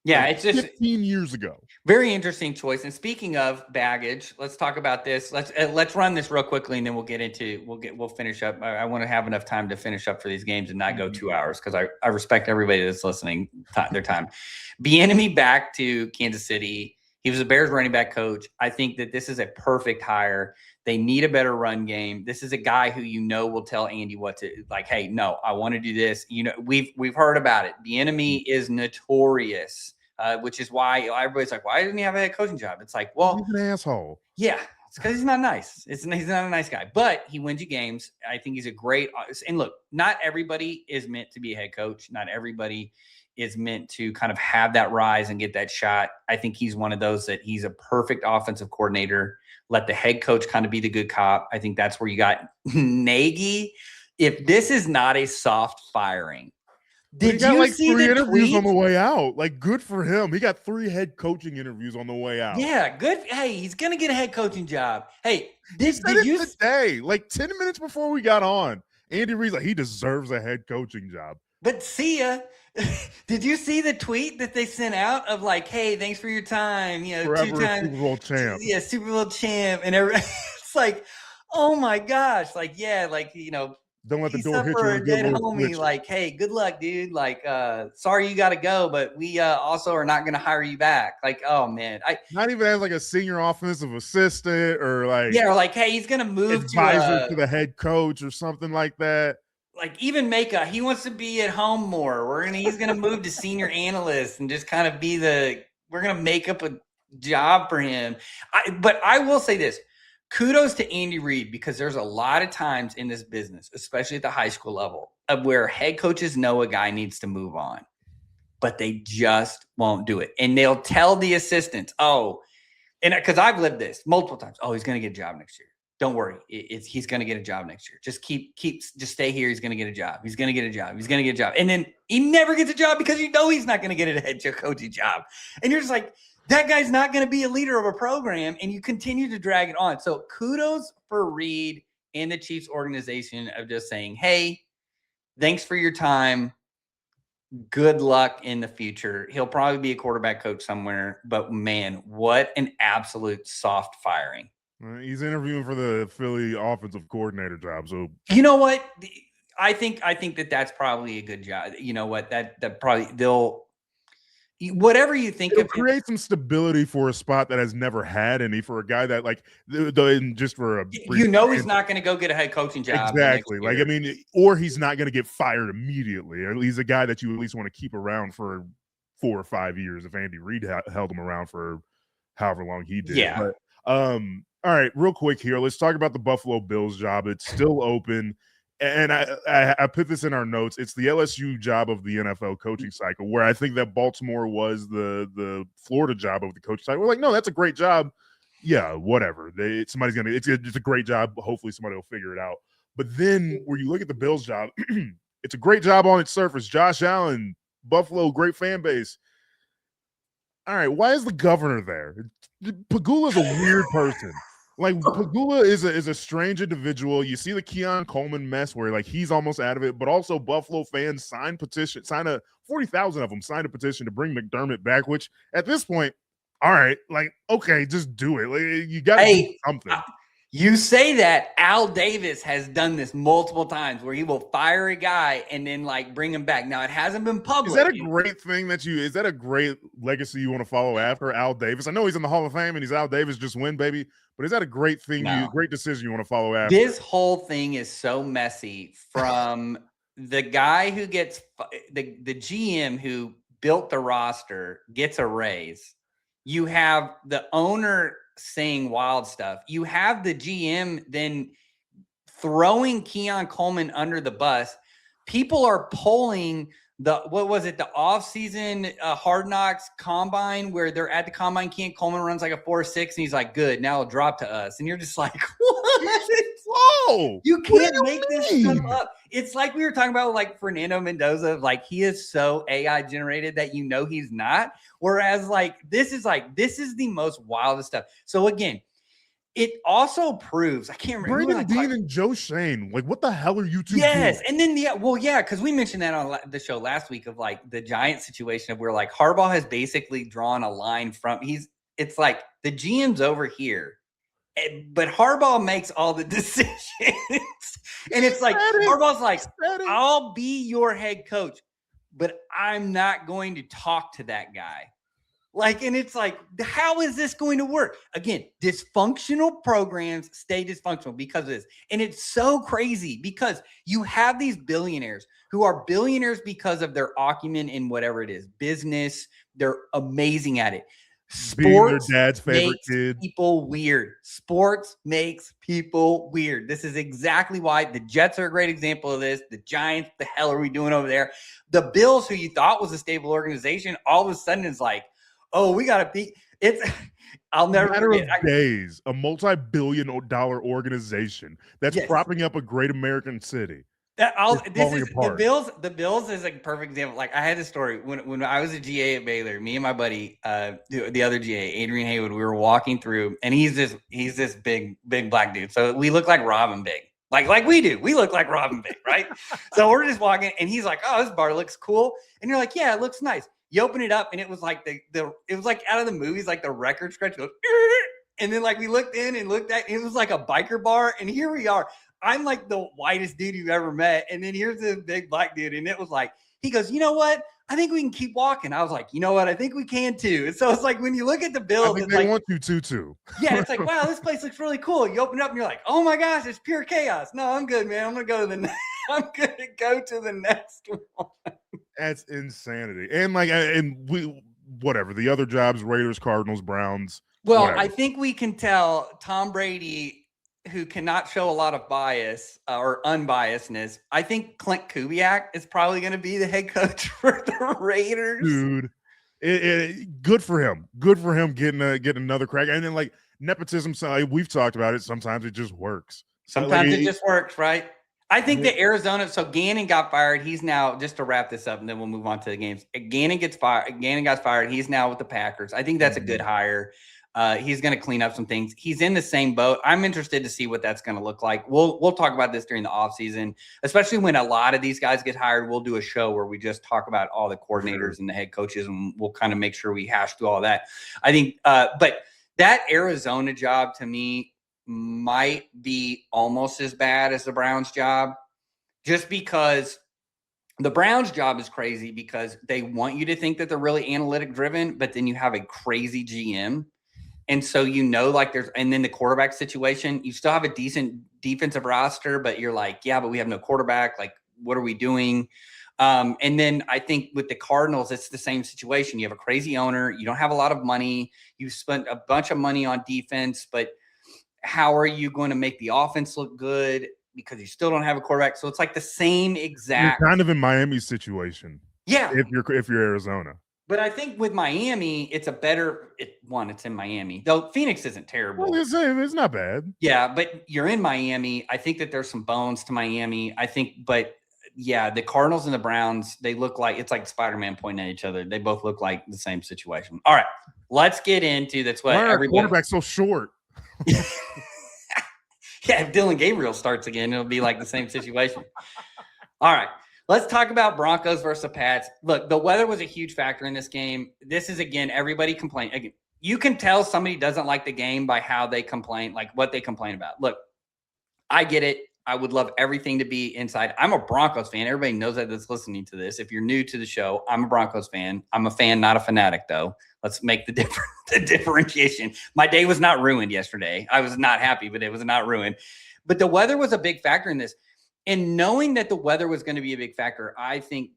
Yeah, like it's just 15 years ago. Very interesting choice. And speaking of baggage, let's talk about this. Let's run this real quickly, and then we'll finish up. I want to have enough time to finish up for these games and not go 2 hours because I respect everybody that's listening their time. Bieniemy back to Kansas City. He was a Bears running back coach. I think that this is a perfect hire. They need a better run game. This is a guy who will tell Andy what to like. Hey, no, I want to do this. We've heard about it. Bieniemy is notorious, which is why everybody's like, why didn't he have a head coaching job? It's like, well, he's an asshole. Yeah, it's because he's not nice. He's not a nice guy, but he wins you games. I think he's a great. And look, not everybody is meant to be a head coach. Not everybody is meant to kind of have that rise and get that shot. I think he's one of those that he's a perfect offensive coordinator. Let the head coach kind of be the good cop. I think that's where you got Nagy. If this is not a soft firing, did you see 3 interviews on the way out? Like, good for him. He got 3 head coaching interviews on the way out. Yeah, good. Hey, he's gonna get a head coaching job. Hey, did you today? Like 10 minutes before we got on, Andy Reid's like, he deserves a head coaching job. But see ya. Did you see the tweet that they sent out of like, hey, thanks for your time, 2-time Super Bowl champ. Yeah, Super Bowl champ. And it's like, oh my gosh. Like, yeah, like, don't let the door hit you with a dead homie. Like, hey, good luck, dude. Like, sorry you gotta go, but we also are not gonna hire you back. Like, oh man. Not even as like a senior offensive assistant or like, yeah, or like, hey, he's gonna move advisor to the head coach or something like that. Like even he wants to be at home more. He's gonna move to senior analyst and just kind of we're gonna make up a job for him. But I will say this, kudos to Andy Reid, because there's a lot of times in this business, especially at the high school level, of where head coaches know a guy needs to move on, but they just won't do it. And they'll tell the assistants, and because I've lived this multiple times, he's gonna get a job next year. Don't worry. He's going to get a job next year. Just just stay here. He's going to get a job. He's going to get a job. He's going to get a job. And then he never gets a job because he's not going to get a head coaching job. And you're just like, that guy's not going to be a leader of a program. And you continue to drag it on. So kudos for Reid and the Chiefs organization of just saying, hey, thanks for your time. good luck in the future. He'll probably be a quarterback coach somewhere, but man, what an absolute soft firing. He's interviewing for the Philly offensive coordinator job. So you know what? I think that's probably a good job. You know what? That probably they'll whatever you think it'll of create some stability for a spot that has never had any, for a guy that like just for a brief he's not going to go get a head coaching job. Exactly. Like, I mean, or he's not going to get fired immediately. He's a guy that you at least want to keep around for 4 or 5 years if Andy Reid held him around for however long he did. Yeah. But, all right, real quick here. Let's talk about the Buffalo Bills job. It's still open. And I put this in our notes. It's the LSU job of the NFL coaching cycle, where I think that Baltimore was the Florida job of the coaching cycle. We're like, no, that's a great job. Yeah, whatever. It's a great job. Hopefully somebody will figure it out. But then where you look at the Bills job, it's a great job on its surface. Josh Allen, Buffalo, great fan base. All right, why is the governor there? Pagula's a weird person. Like, Pagula is a strange individual. You see the Keon Coleman mess where like he's almost out of it, but also Buffalo fans signed 40,000 of them signed a petition to bring McDermott back, which at this point, all right, like, okay, just do it. Like, you got to do something. You say that. Al Davis has done this multiple times where he will fire a guy and then like bring him back. Now, it hasn't been public. Is that a great thing is that a great legacy you want to follow after Al Davis? I know he's in the Hall of Fame and he's Al Davis, just win, baby. But is that a great thing, great decision you want to follow after? This whole thing is so messy, from the guy who gets the GM who built the roster gets a raise. You have the owner saying wild stuff. You have the GM then throwing Keon Coleman under the bus. People are polling the offseason Hard Knocks combine where they're at the combine. Keon Coleman runs like a 4.6 and he's like, good, now it'll drop to us. And you're just like, what? Whoa, you can't make this stuff up. It's like we were talking about like Fernando Mendoza, like he is so AI generated that he's not. Whereas like this is the most wildest stuff. So again, it also proves, I can't remember. Brandon Dean and Joe Shane, like what the hell are you two doing? And then because we mentioned that on the show last week of like the Giants situation of where like Harbaugh has basically drawn a line from it's like the GM's over here, but Harbaugh makes all the decisions. And it's like Harbaugh's like, I'll be your head coach, but I'm not going to talk to that guy. Like, and it's like, how is this going to work? Again, dysfunctional programs stay dysfunctional because of this. And it's so crazy because you have these billionaires who are billionaires because of their acumen in whatever it is, business. They're amazing at it. Sports being their dad's favorite kid. People weird. Sports makes people weird. This is exactly why the Jets are a great example of this. The Giants, the hell are we doing over there? The Bills, who you thought was a stable organization, all of a sudden is like, oh, we got to beat it's. I'll never forget. Days, a multi-billion-dollar organization that's propping up a great American city. The Bills is a perfect example. Like I had this story when I was a GA at Baylor. Me and my buddy, the other GA, Adrian Haywood, we were walking through, and he's this big black dude. So we look like Robin Big. Like we do. We look like Robin Big, right? So we're just walking, and he's like, "Oh, this bar looks cool," and you're like, "Yeah, it looks nice." You open it up, and it was like it was like out of the movies, like the record scratch goes, and then like we looked in and looked at, it was like a biker bar, and here we are. I'm like the whitest dude you've ever met, and then here's this big black dude, and it was like he goes, you know what? I think we can keep walking. I was like, you know what? I think we can too. And so it's like when you look at the Bills, I think they want you to too. Yeah, it's like, wow, this place looks really cool. You open it up, and you're like, oh my gosh, it's pure chaos. No, I'm good, man. I'm gonna go to the next one. That's insanity. And like, whatever the other jobs, Raiders, Cardinals, Browns. Well, whatever. I think we can tell Tom Brady, who cannot show a lot of bias or unbiasedness. I think Clint Kubiak is probably going to be the head coach for the Raiders. Dude, good for him. Good for him getting another crack. And then like nepotism, we've talked about it. Sometimes it just works. Sometimes it just works, right? I think the Arizona. So Gannon got fired. He's now, just to wrap this up, and then we'll move on to the games. Gannon gets fired. Gannon got fired. He's now with the Packers. I think that's a good hire. He's going to clean up some things. He's in the same boat. I'm interested to see what that's going to look like. We'll talk about this during the offseason, especially when a lot of these guys get hired. We'll do a show where we just talk about all the coordinators and the head coaches, and we'll kind of make sure we hash through all that. I think, but that Arizona job to me might be almost as bad as the Browns job, just because the Browns job is crazy because they want you to think that they're really analytic driven, but then you have a crazy GM. And so, and then the quarterback situation, you still have a decent defensive roster, but you're like, yeah, but we have no quarterback. Like, what are we doing? And then I think with the Cardinals, it's the same situation. You have a crazy owner. You don't have a lot of money. You spent a bunch of money on defense, but how are you going to make the offense look good because you still don't have a quarterback? So it's like the same exact. You're kind of in Miami's situation. Yeah. If you're Arizona. But I think with Miami, it's a better it's in Miami. Though Phoenix isn't terrible. Well, it's not bad. Yeah, but you're in Miami. I think that there's some bones to Miami. I think, but yeah, the Cardinals and the Browns, they look like it's like Spider-Man pointing at each other. They both look like the same situation. All right, let's get into that's what everybody. Quarterback's so short. Yeah, if Dylan Gabriel starts again, it'll be like the same situation. All right. Let's talk about Broncos versus the Pats. Look, the weather was a huge factor in this game. This is, again, everybody complain. Again, you can tell somebody doesn't like the game by how they complain, like what they complain about. Look, I get it. I would love everything to be inside. I'm a Broncos fan. Everybody knows that that's listening to this. If you're new to the show, I'm a Broncos fan. I'm a fan, not a fanatic, though. Let's make the differentiation. My day was not ruined yesterday. I was not happy, but it was not ruined. But the weather was a big factor in this. And knowing that the weather was going to be a big factor, I think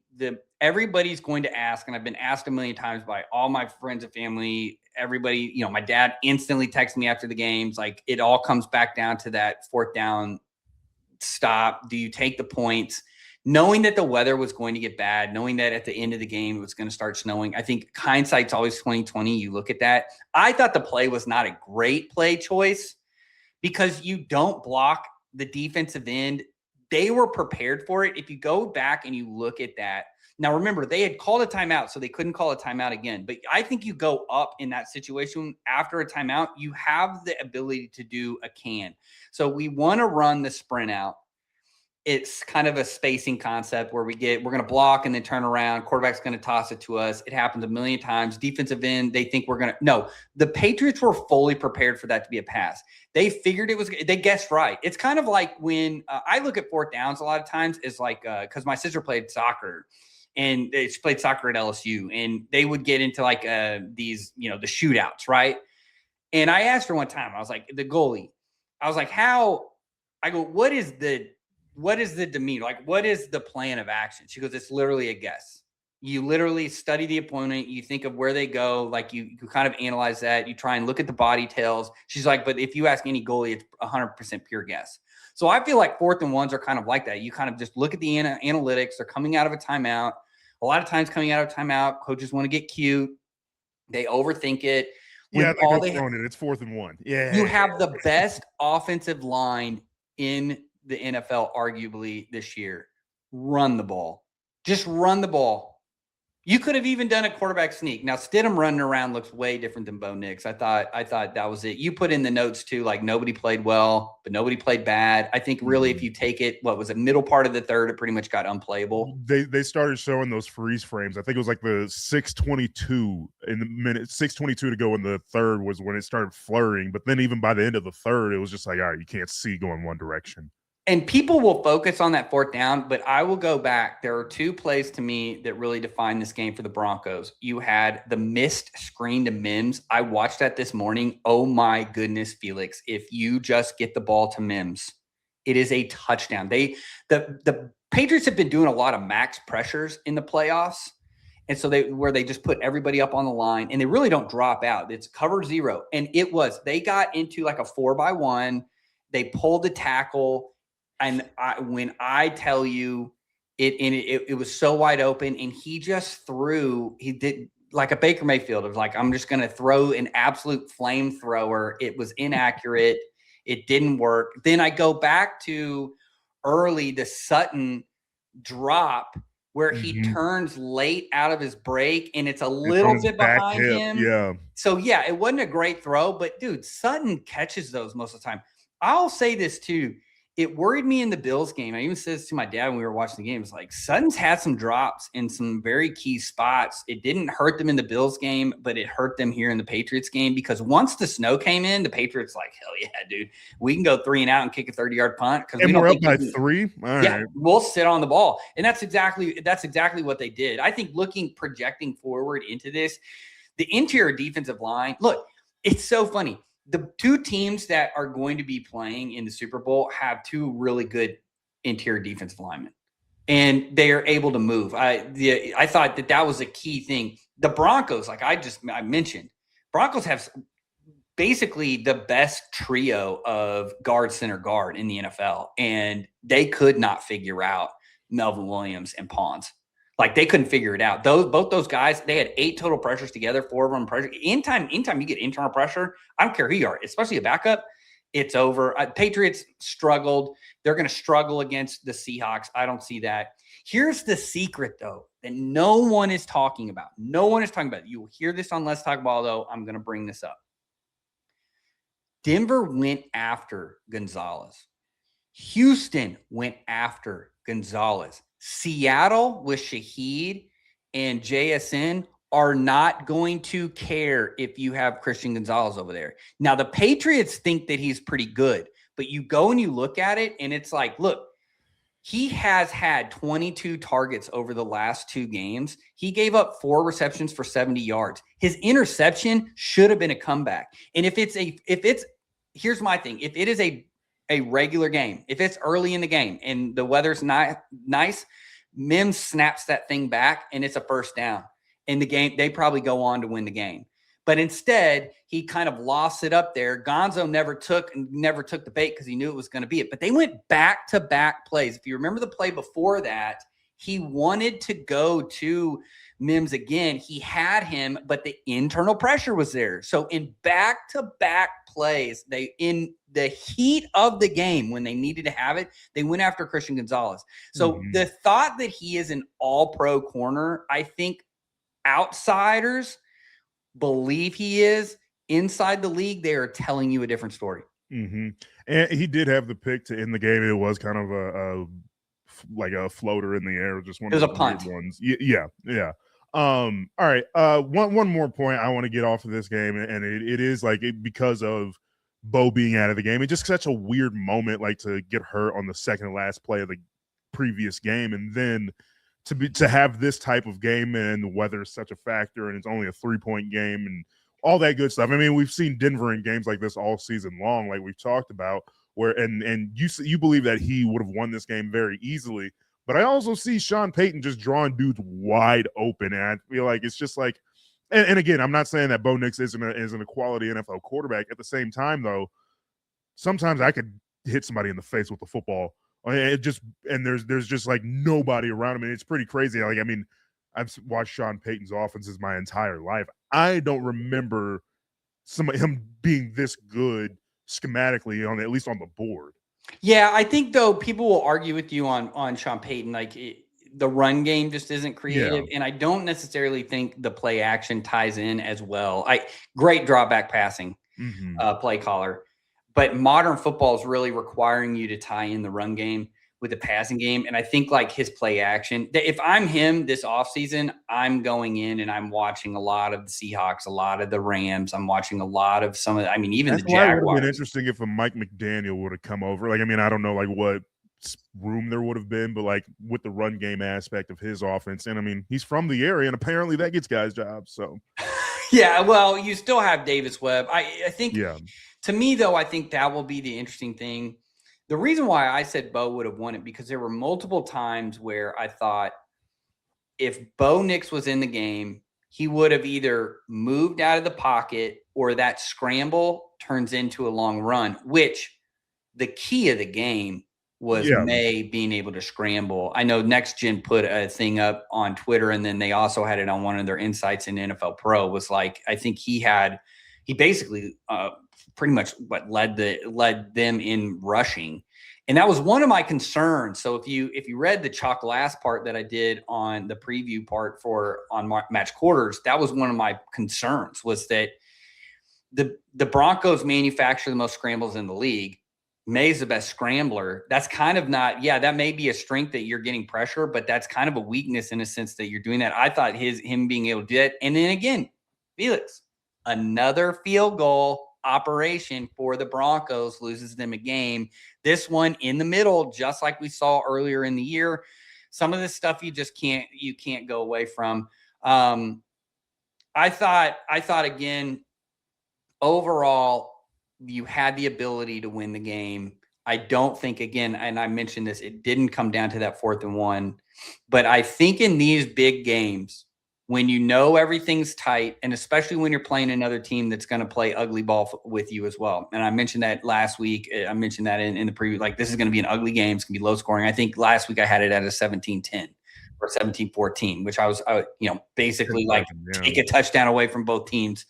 everybody's going to ask, and I've been asked a million times by all my friends and family, everybody, my dad instantly texted me after the games. Like, it all comes back down to that fourth down stop. Do you take the points? Knowing that the weather was going to get bad, knowing that at the end of the game it was going to start snowing. I think hindsight's always 20/20. You look at that. I thought the play was not a great play choice because you don't block the defensive end. They were prepared for it. If you go back and you look at that, now remember, they had called a timeout, so they couldn't call a timeout again. But I think you go up in that situation after a timeout, you have the ability to do a can. So we want to run the sprint out. It's kind of a spacing concept where we're going to block and then turn around. Quarterback's going to toss it to us. It happens a million times. Defensive end, they think we're going to – no, the Patriots were fully prepared for that to be a pass. They figured it was – they guessed right. It's kind of like when I look at fourth downs a lot of times is like because my sister played soccer and she played soccer at LSU, and they would get into like these, the shootouts, right? And I asked her one time, I was like, the goalie, I was like, how – I go, what is the demeanor? Like, what is the plan of action? She goes, it's literally a guess. You literally study the opponent. You think of where they go. Like you kind of analyze that. You try and look at the body tails. She's like, but if you ask any goalie, it's 100% pure guess. So I feel like 4th and 1s are kind of like that. You kind of just look at the analytics. They're coming out of a timeout. A lot of times coming out of a timeout, coaches want to get cute. They overthink it. Yeah, it's 4th and 1. Yeah. You have the best offensive line in the NFL arguably this year. Run the ball. Just run the ball. You could have even done a quarterback sneak. Now, Stidham running around looks way different than Bo Nix. I thought that was it. You put in the notes too, like nobody played well, but nobody played bad. I think really if you take it, middle part of the third, it pretty much got unplayable. They started showing those freeze frames. I think it was like the 6:22 in the minute, 6:22 to go in the third was when it started flurrying. But then even by the end of the third, it was just like, all right, you can't see going one direction. And people will focus on that 4th down, but I will go back. There are 2 plays to me that really define this game for the Broncos. You had the missed screen to Mims. I watched that this morning. Oh, my goodness, Felix. If you just get the ball to Mims, it is a touchdown. The Patriots have been doing a lot of max pressures in the playoffs, and so where they just put everybody up on the line, and they really don't drop out. It's cover 0. And they got into like a 4-by-1. They pulled the tackle. And when I tell you it was so wide open, and he just threw, he did like a Baker Mayfield of like, I'm just going to throw an absolute flamethrower. It was inaccurate. It didn't work. Then I go back to early, the Sutton drop where he turns late out of his break and it's a little bit back behind hip, him. yeah. So, yeah, it wasn't a great throw, but, dude, Sutton catches those most of the time. I'll say this, too. It worried me in the Bills game. I even said this to my dad when we were watching the game. It's like Sutton's had some drops in some very key spots. It didn't hurt them in the Bills game, but it hurt them here in the Patriots game because once the snow came in, the Patriots like, hell yeah, dude. We can go 3 and out and kick a 30-yard punt because we don't we're think up by 3. All right. We'll sit on the ball. And that's exactly what they did. I think projecting forward into this, the interior defensive line, look, it's so funny. The 2 teams that are going to be playing in the Super Bowl have 2 really good interior defensive linemen, and they are able to move. I thought that was a key thing. The Broncos, like I mentioned, Broncos have basically the best trio of guard, center, guard in the NFL, and they could not figure out Melvin Williams and Pons. Like they couldn't figure it out. Both those guys, they had 8 total pressures together, 4 of them pressure. Anytime you get internal pressure, I don't care who you are, especially a backup, it's over. Patriots struggled. They're going to struggle against the Seahawks. I don't see that. Here's the secret, though, that no one is talking about. No one is talking about. You will hear this on Let's Talk Ball, though. I'm going to bring this up. Denver went after Gonzalez. Houston went after Gonzalez. Seattle with Shaheed and JSN are not going to care if you have Christian Gonzalez over there. Now, the Patriots think that he's pretty good, but you go and you look at it, and it's like, look, he has had 22 targets over the last 2 games. He gave up 4 receptions for 70 yards. His interception should have been a comeback. And here's my thing. If it is a regular game, if it's early in the game and the weather's not nice, Mims snaps that thing back and it's a first down. In the game, they probably go on to win the game. But instead, he kind of lost it up there. Gonzo never took the bait because he knew it was going to be it. But they went back-to-back plays. If you remember the play before that, he wanted to go to Mims again. He had him, but the internal pressure was there. So in back-to-back plays, in the heat of the game, when they needed to have it, they went after Christian Gonzalez. So the thought that he is an all-pro corner, I think outsiders believe he is. Inside the league, they are telling you a different story. And he did have the pick to end the game. It was kind of a floater in the air, just one of the punt ones. Yeah. All right. One more point I want to get off of this game, and it is like because of Bo being out of the game. It's just such a weird moment, like to get hurt on the second to last play of the previous game, and then to have this type of game, and the weather is such a factor, and it's only a 3-point game, and all that good stuff. I mean, we've seen Denver in games like this all season long, like we've talked about, where and you believe that he would have won this game very easily. But I also see Sean Payton just drawing dudes wide open, and I feel like it's just like, and again, I'm not saying that Bo Nix isn't a quality NFL quarterback. At the same time, though, sometimes I could hit somebody in the face with the football. There's just like nobody around him, and it's pretty crazy. Like, I mean, I've watched Sean Payton's offenses my entire life. I don't remember him being this good schematically, at least on the board. Yeah, I think though people will argue with you on Sean Payton, like the run game just isn't creative, and I don't necessarily think the play action ties in as well. Great drawback passing, play caller. But modern football is really requiring you to tie in the run game with the passing game. And I think like his play action, if I'm him this offseason, I'm going in and I'm watching a lot of the Seahawks, a lot of the Rams. I'm watching a lot of even the Jaguars. It would have been interesting if a Mike McDaniel would have come over. Like, I mean, I don't know like what room there would have been, but like with the run game aspect of his offense. And I mean, he's from the area, and apparently that gets guys jobs. So yeah, well, you still have Davis Webb. I think to me, though, I think that will be the interesting thing. The reason why I said Bo would have won it, because there were multiple times where I thought if Bo Nix was in the game, he would have either moved out of the pocket or that scramble turns into a long run, which the key of the game was May being able to scramble. I know Next Gen put a thing up on Twitter, and then they also had it on one of their insights in NFL Pro, was like, I think he had he basically pretty much led them in rushing. And that was one of my concerns. So if you read the chalk last part that I did on the preview part on match quarters, that was one of my concerns, was that the Broncos manufacture the most scrambles in the league. May's the best scrambler. That's kind of not, that may be a strength that you're getting pressure, but that's kind of a weakness in a sense that you're doing that. I thought him being able to do that. And then again, Felix, another field goal operation for the Broncos loses them a game. This one in the middle, just like we saw earlier in the year. Some of this stuff you can't go away from. I thought again, overall, you had the ability to win the game. I don't think, again, and I mentioned this, it didn't come down to that 4th and 1, but I think in these big games, when you know everything's tight, and especially when you're playing another team that's going to play ugly ball with you as well. And I mentioned that last week. I mentioned that in the preview, like this is going to be an ugly game. It's going to be low scoring. I think last week I had it at a 17-10 or 17-14, which I was basically like take a touchdown away from both teams.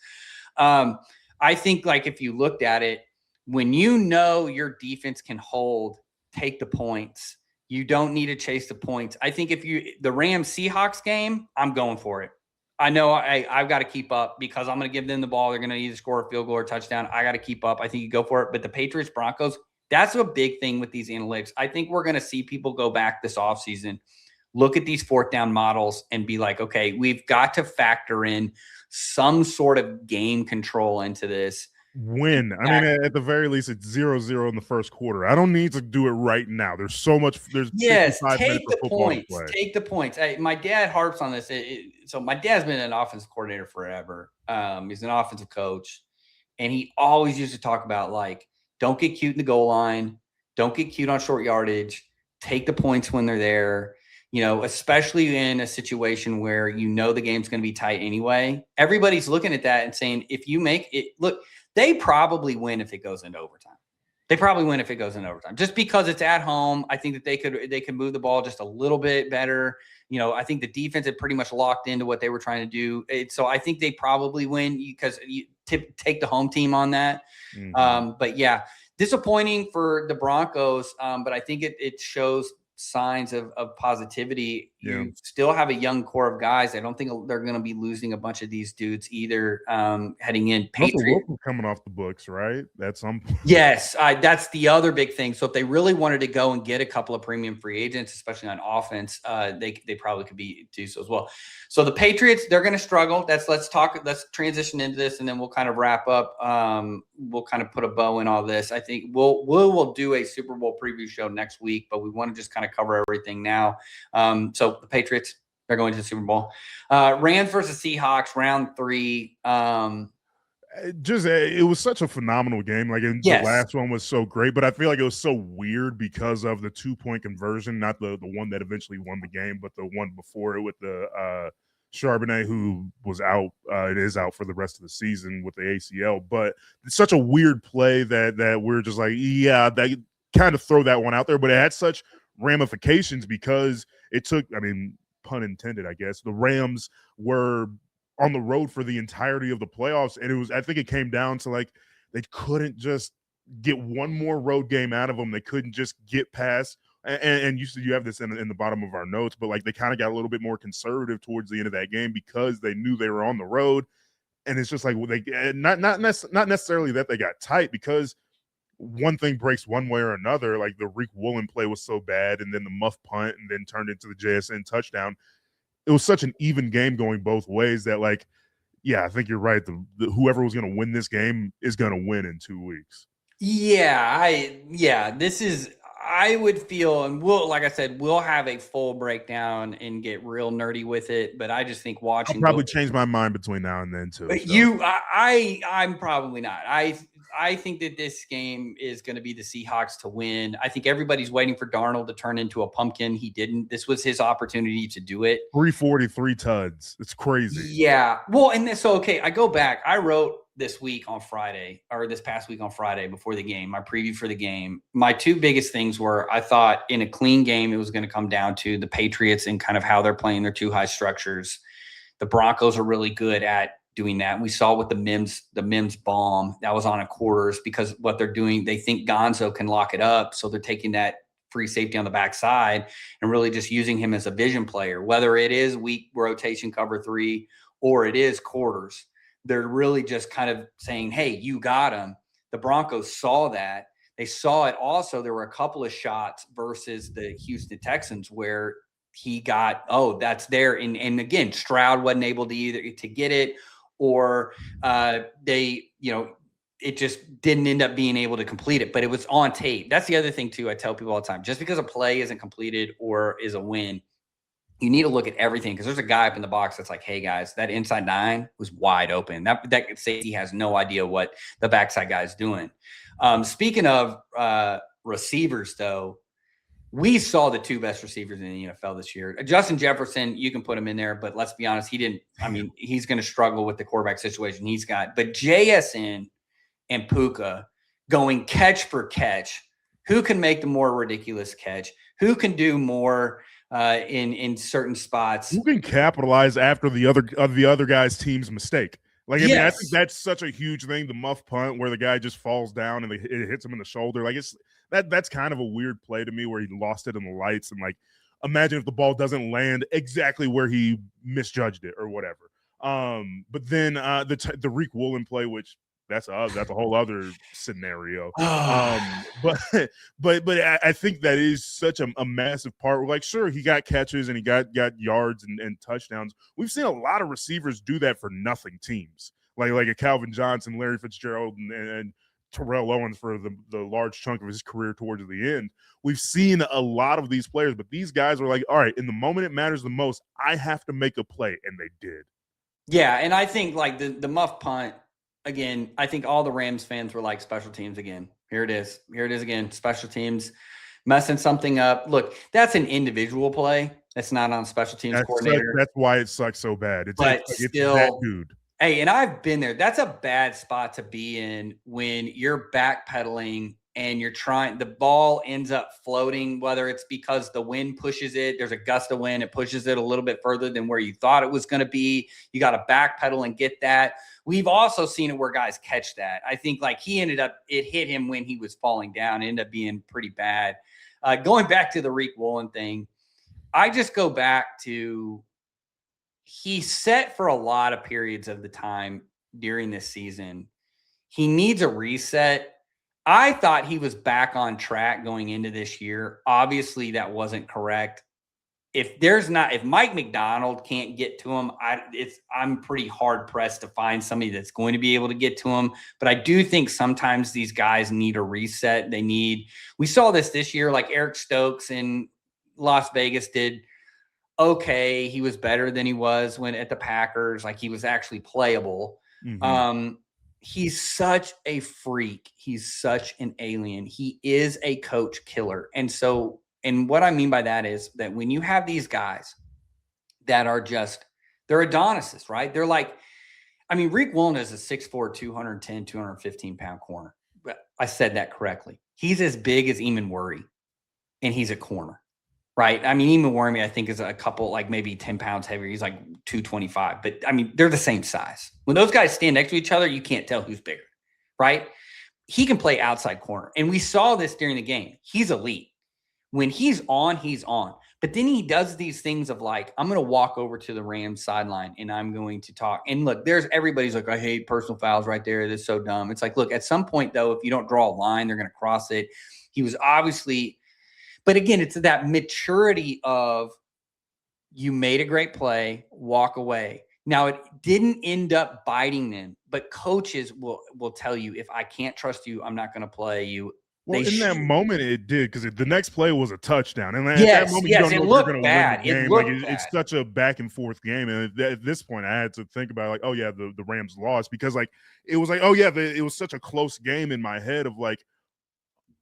I think like if you looked at it, when you know your defense can hold, take the points. You don't need to chase the points. I think the Rams-Seahawks game, I'm going for it. I know I've got to keep up because I'm going to give them the ball. They're going to either score a field goal or touchdown. I got to keep up. I think you go for it. But the Patriots-Broncos, that's a big thing with these analytics. I think we're going to see people go back this offseason, look at these 4th down models and be like, okay, we've got to factor in some sort of game control into this. Win. I mean, at the very least, it's 0-0 in the first quarter. I don't need to do it right now. There's so much. There's take the points. Take the points. My dad harps on this. So my dad's been an offensive coordinator forever. He's an offensive coach, and he always used to talk about like, don't get cute in the goal line, don't get cute on short yardage. Take the points when they're there. Especially in a situation where the game's going to be tight anyway. Everybody's looking at that and saying, if you make it look. They probably win if it goes into overtime. Just because it's at home. I think that they could move the ball just a little bit better. I think the defense had pretty much locked into what they were trying to do. So I think they probably win because you take the home team on that. Mm-hmm. But yeah, disappointing for the Broncos. But I think it shows signs of positivity. Yeah. You still have a young core of guys. I don't think they're going to be losing a bunch of these dudes either. Heading in, Patriots coming off the books, right? At some point. Yes, that's the other big thing. So if they really wanted to go and get a couple of premium free agents, especially on offense, they probably could do so as well. So the Patriots, they're going to struggle. Let's transition into this, and then we'll kind of wrap up. We'll kind of put a bow in all this. I think we'll do a Super Bowl preview show next week, but we want to just kind of cover everything now. So the Patriots, they're going to the Super Bowl. Rams versus Seahawks, round 3. It was such a phenomenal game. Like the last one was so great, but I feel like it was so weird because of the 2-point conversion, not the one that eventually won the game, but the one before it with the Charbonnet, who was out. It is out for the rest of the season with the ACL. But it's such a weird play that we're just like, that kind of throw that one out there. But it had such ramifications because it took, pun intended, I guess, the Rams were on the road for the entirety of the playoffs. And I think it came down to like, they couldn't just get one more road game out of them. They couldn't just get past, and you have this in the bottom of our notes, but like they kind of got a little bit more conservative towards the end of that game because they knew they were on the road. And it's just like, they not necessarily that they got tight, because one thing breaks one way or another. Like the Reek Woolen play was so bad, and then the muff punt, and then turned into the JSN touchdown. It was such an even game going both ways that, like, I think you're right. Whoever was going to win this game is going to win in 2 weeks. I would feel, and like I said, we'll have a full breakdown and get real nerdy with it. But I just think watching, I'll probably change my mind between now and then too. But so. I'm probably not. I think that this game is going to be the Seahawks to win. I think everybody's waiting for Darnold to turn into a pumpkin. He didn't. This was his opportunity to do it. 343 tuds. It's crazy. Yeah. Well, I go back. I wrote this past week on Friday before the game, my preview for the game. My two biggest things were, I thought in a clean game, it was going to come down to the Patriots and kind of how they're playing their two high structures. The Broncos are really good at doing that. And we saw with the Mims bomb that was on a quarters, because what they're doing, they think Gonzo can lock it up. So they're taking that free safety on the backside and really just using him as a vision player, whether it is weak rotation cover 3 or it is quarters. They're really just kind of saying, hey, you got him. The Broncos saw that. They saw it also. There were a couple of shots versus the Houston Texans where he got, that's there. And again, Stroud wasn't able to either to get it, or it just didn't end up being able to complete it, but it was on tape. That's the other thing too. I tell people all the time, just because a play isn't completed or is a win, you need to look at everything, because there's a guy up in the box that's like, hey guys, that inside 9 was wide open. That safety has no idea what the backside guy is doing. Speaking of receivers though, we saw the 2 best receivers in the NFL this year. Justin Jefferson, you can put him in there, but let's be honest, he's going to struggle with the quarterback situation he's got. But JSN and Puka going catch for catch. Who can make the more ridiculous catch? Who can do more in certain spots? Who can capitalize after the other guy's team's mistake? Like, I mean, I think that's such a huge thing. The muff punt where the guy just falls down and it hits him in the shoulder. Like, that's kind of a weird play to me, where he lost it in the lights. And like, imagine if the ball doesn't land exactly where he misjudged it or whatever. But then the Reek Woolen play, which that's a whole other scenario. But I think that is such a massive part. Like, sure, he got catches and he got yards and touchdowns. We've seen a lot of receivers do that for nothing teams, like a Calvin Johnson, Larry Fitzgerald, and Terrell Owens for the large chunk of his career towards the end. We've seen a lot of these players, but these guys are like, all right, in the moment it matters the most, I have to make a play, and they did. Yeah, and I think like the muff punt, again, I think all the Rams fans were like, special teams again. Here it is again. Special teams messing something up. Look, that's an individual play. That's not on special teams coordinator. That's why it sucks so bad. It's that dude. Hey, and I've been there. That's a bad spot to be in when you're backpedaling and you're trying, the ball ends up floating, whether it's because the wind pushes it, there's a gust of wind, it pushes it a little bit further than where you thought it was going to be. You got to backpedal and get that. We've also seen it where guys catch that. I think like it hit him when he was falling down. It ended up being pretty bad. Going back to the Reek Woolen thing, I just go back to, he set for a lot of periods of the time during this season. He needs a reset. I thought he was back on track going into this year. Obviously, that wasn't correct. If Mike McDonald can't get to him, I'm pretty hard pressed to find somebody that's going to be able to get to him. But I do think sometimes these guys need a reset. We saw this year, like Eric Stokes in Las Vegas did okay. He was better than he was when at the Packers. Like, he was actually playable. Mm-hmm. He's such a freak. He's such an alien. He is a coach killer. And what I mean by that is that when you have these guys that are they're Adonises, right? They're like, Reek Woolen is a 6'4", 210, 215 pound corner. I said that correctly. He's as big as Eamon Worry, and he's a corner, right? Eamon Worry, I think, is a couple, like maybe 10 pounds heavier. He's like 225, but they're the same size. When those guys stand next to each other, you can't tell who's bigger, right? He can play outside corner. And we saw this during the game. He's elite. When he's on, he's on. But then he does these things of like, I'm going to walk over to the Rams sideline and I'm going to talk. And look, everybody's like, I hate personal fouls right there. That's so dumb. It's like, look, at some point though, if you don't draw a line, they're going to cross it. He was obviously, but again, it's that maturity of, you made a great play, walk away. Now, it didn't end up biting them, but coaches will tell you, if I can't trust you, I'm not going to play you. Well, in that moment, it did, because the next play was a touchdown. And at that moment, you don't know if you're going to win the game. It's such a back and forth game. And at this point, I had to think about, like, oh, yeah, the Rams lost, because, like, it was like, oh, yeah, it was such a close game in my head of, like,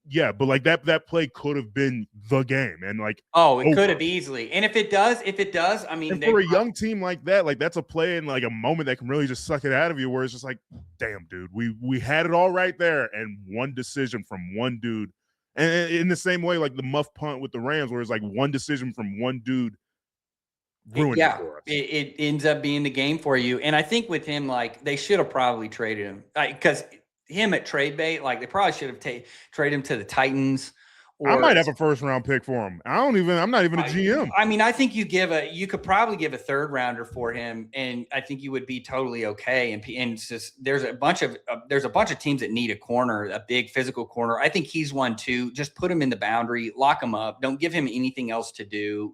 yeah, but like that play could have been the game, and like, it could have easily. And if it does, for a young team like that, like, that's a play in like a moment that can really just suck it out of you, where it's just like, damn, dude, we had it all right there, and one decision from one dude, and in the same way, like the muff punt with the Rams, where it's like one decision from one dude ruined it for us. It ends up being the game for you. And I think with him, like, they should have probably traded him because him at trade bait, like, they probably should have traded him to the Titans. I might have a first round pick for him. I'm not even a GM. I mean, I think you could probably give a third rounder for him, and I think you would be totally okay. And it's just, there's a bunch of teams that need a corner, a big physical corner. I think he's one too. Just put him in the boundary, lock him up. Don't give him anything else to do.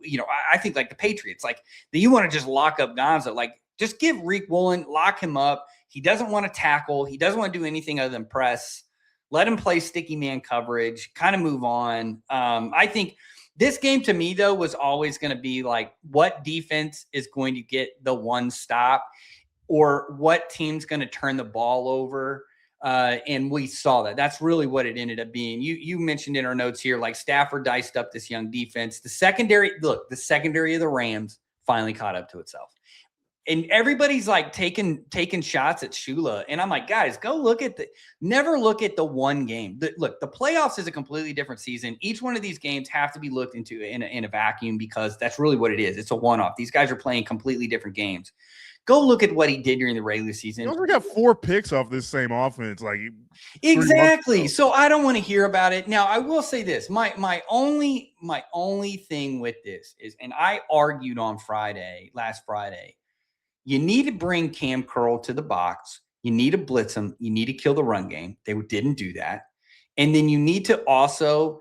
I think like the Patriots, like you want to just lock up Gonzalez, like just give Reek Woolen, lock him up. He doesn't want to tackle. He doesn't want to do anything other than press. Let him play sticky man coverage, kind of move on. I think this game to me, though, was always going to be like what defense is going to get the one stop or what team's going to turn the ball over. And we saw that. That's really what it ended up being. You mentioned in our notes here, like Stafford diced up this young defense. The secondary of the Rams finally caught up to itself. And everybody's like taking shots at Shula. And I'm like, guys, never look at the one game. The playoffs is a completely different season. Each one of these games have to be looked into in a vacuum because that's really what it is. It's a one-off. These guys are playing completely different games. Go look at what he did during the regular season. He also got 4 picks off this same offense. Like exactly. So I don't want to hear about it. Now, I will say this. My only thing with this is, and I argued on last Friday, you need to bring Cam Curl to the box. You need to blitz him. You need to kill the run game. They didn't do that. And then you need to also,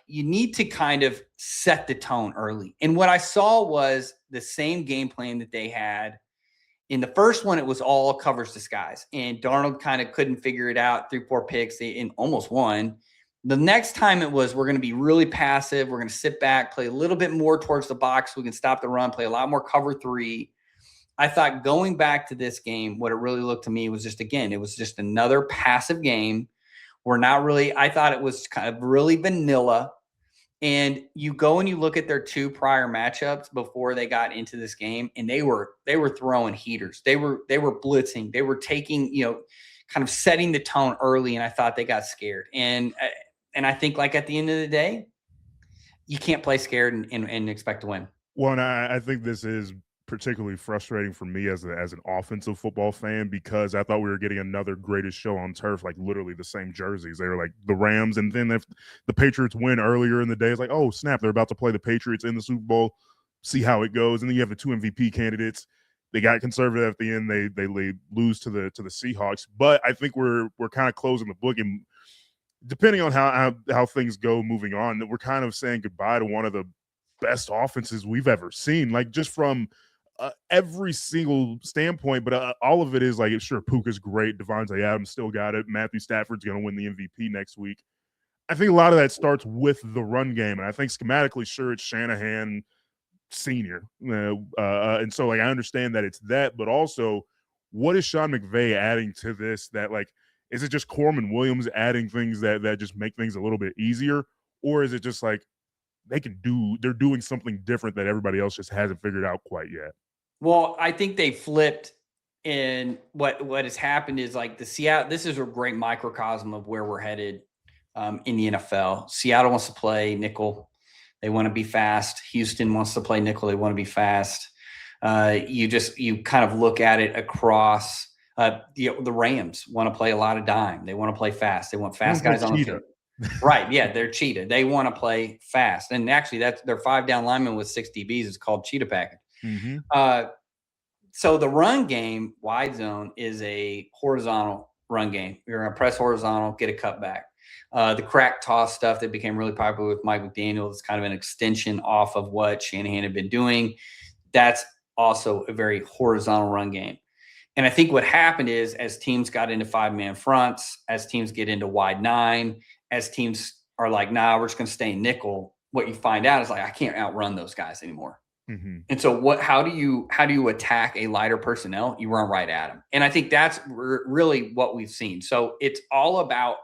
you need to kind of set the tone early. And what I saw was the same game plan that they had. In the first one, it was all covers disguise. And Darnold kind of couldn't figure it out, 3-4 picks, and almost won. The next time it was, we're going to be really passive. We're going to sit back, play a little bit more towards the box. We can stop the run, play a lot more cover 3. I thought going back to this game, what it really looked to me was just, again, it was just another passive game. I thought it was kind of really vanilla. And you go and you look at their 2 prior matchups before they got into this game, and they were throwing heaters. They were blitzing. They were taking, kind of setting the tone early. And I thought they got scared. And I think like at the end of the day, you can't play scared and expect to win. Well, and I think this is particularly frustrating for me as an offensive football fan because I thought we were getting another greatest show on turf, like literally the same jerseys. They were like the Rams, and then if the Patriots win earlier in the day, it's like, oh snap, they're about to play the Patriots in the Super Bowl. See how it goes, and then you have the 2 MVP candidates. They got conservative at the end. They lose to the Seahawks, but I think we're kind of closing the book, and depending on how things go moving on, we're kind of saying goodbye to one of the best offenses we've ever seen, like just from every single standpoint, but all of it is like, sure, Puka's great. Devontae Adams still got it. Matthew Stafford's going to win the MVP next week. I think a lot of that starts with the run game, and I think schematically, sure, it's Shanahan Senior, and so like I understand that it's that, but also, what is Sean McVay adding to this? That like, is it just Corman Williams adding things that just make things a little bit easier, or is it just like they're doing something different that everybody else just hasn't figured out quite yet? Well, I think they flipped, and what has happened is like Seattle. This is a great microcosm of where we're headed in the NFL. Seattle wants to play nickel; they want to be fast. Houston wants to play nickel; they want to be fast. You kind of look at it across. The Rams want to play a lot of dime. They want to play fast. They want fast guys on the field. Right? Yeah, they're cheetah. They want to play fast, and actually, that's their 5 down linemen with 6 DBs. It's called cheetah package. Mm-hmm. So the run game, wide zone, is a horizontal run game. You're going to press horizontal, get a cutback. The crack toss stuff that became really popular with Mike McDaniel is kind of an extension off of what Shanahan had been doing. That's also a very horizontal run game. And I think what happened is as teams got into 5-man fronts, as teams get into wide 9, as teams are like, nah, we're just going to stay in nickel, what you find out is like, I can't outrun those guys anymore. Mm-hmm. And so how do you attack a lighter personnel? You run right at them. And I think that's really what we've seen. So it's all about,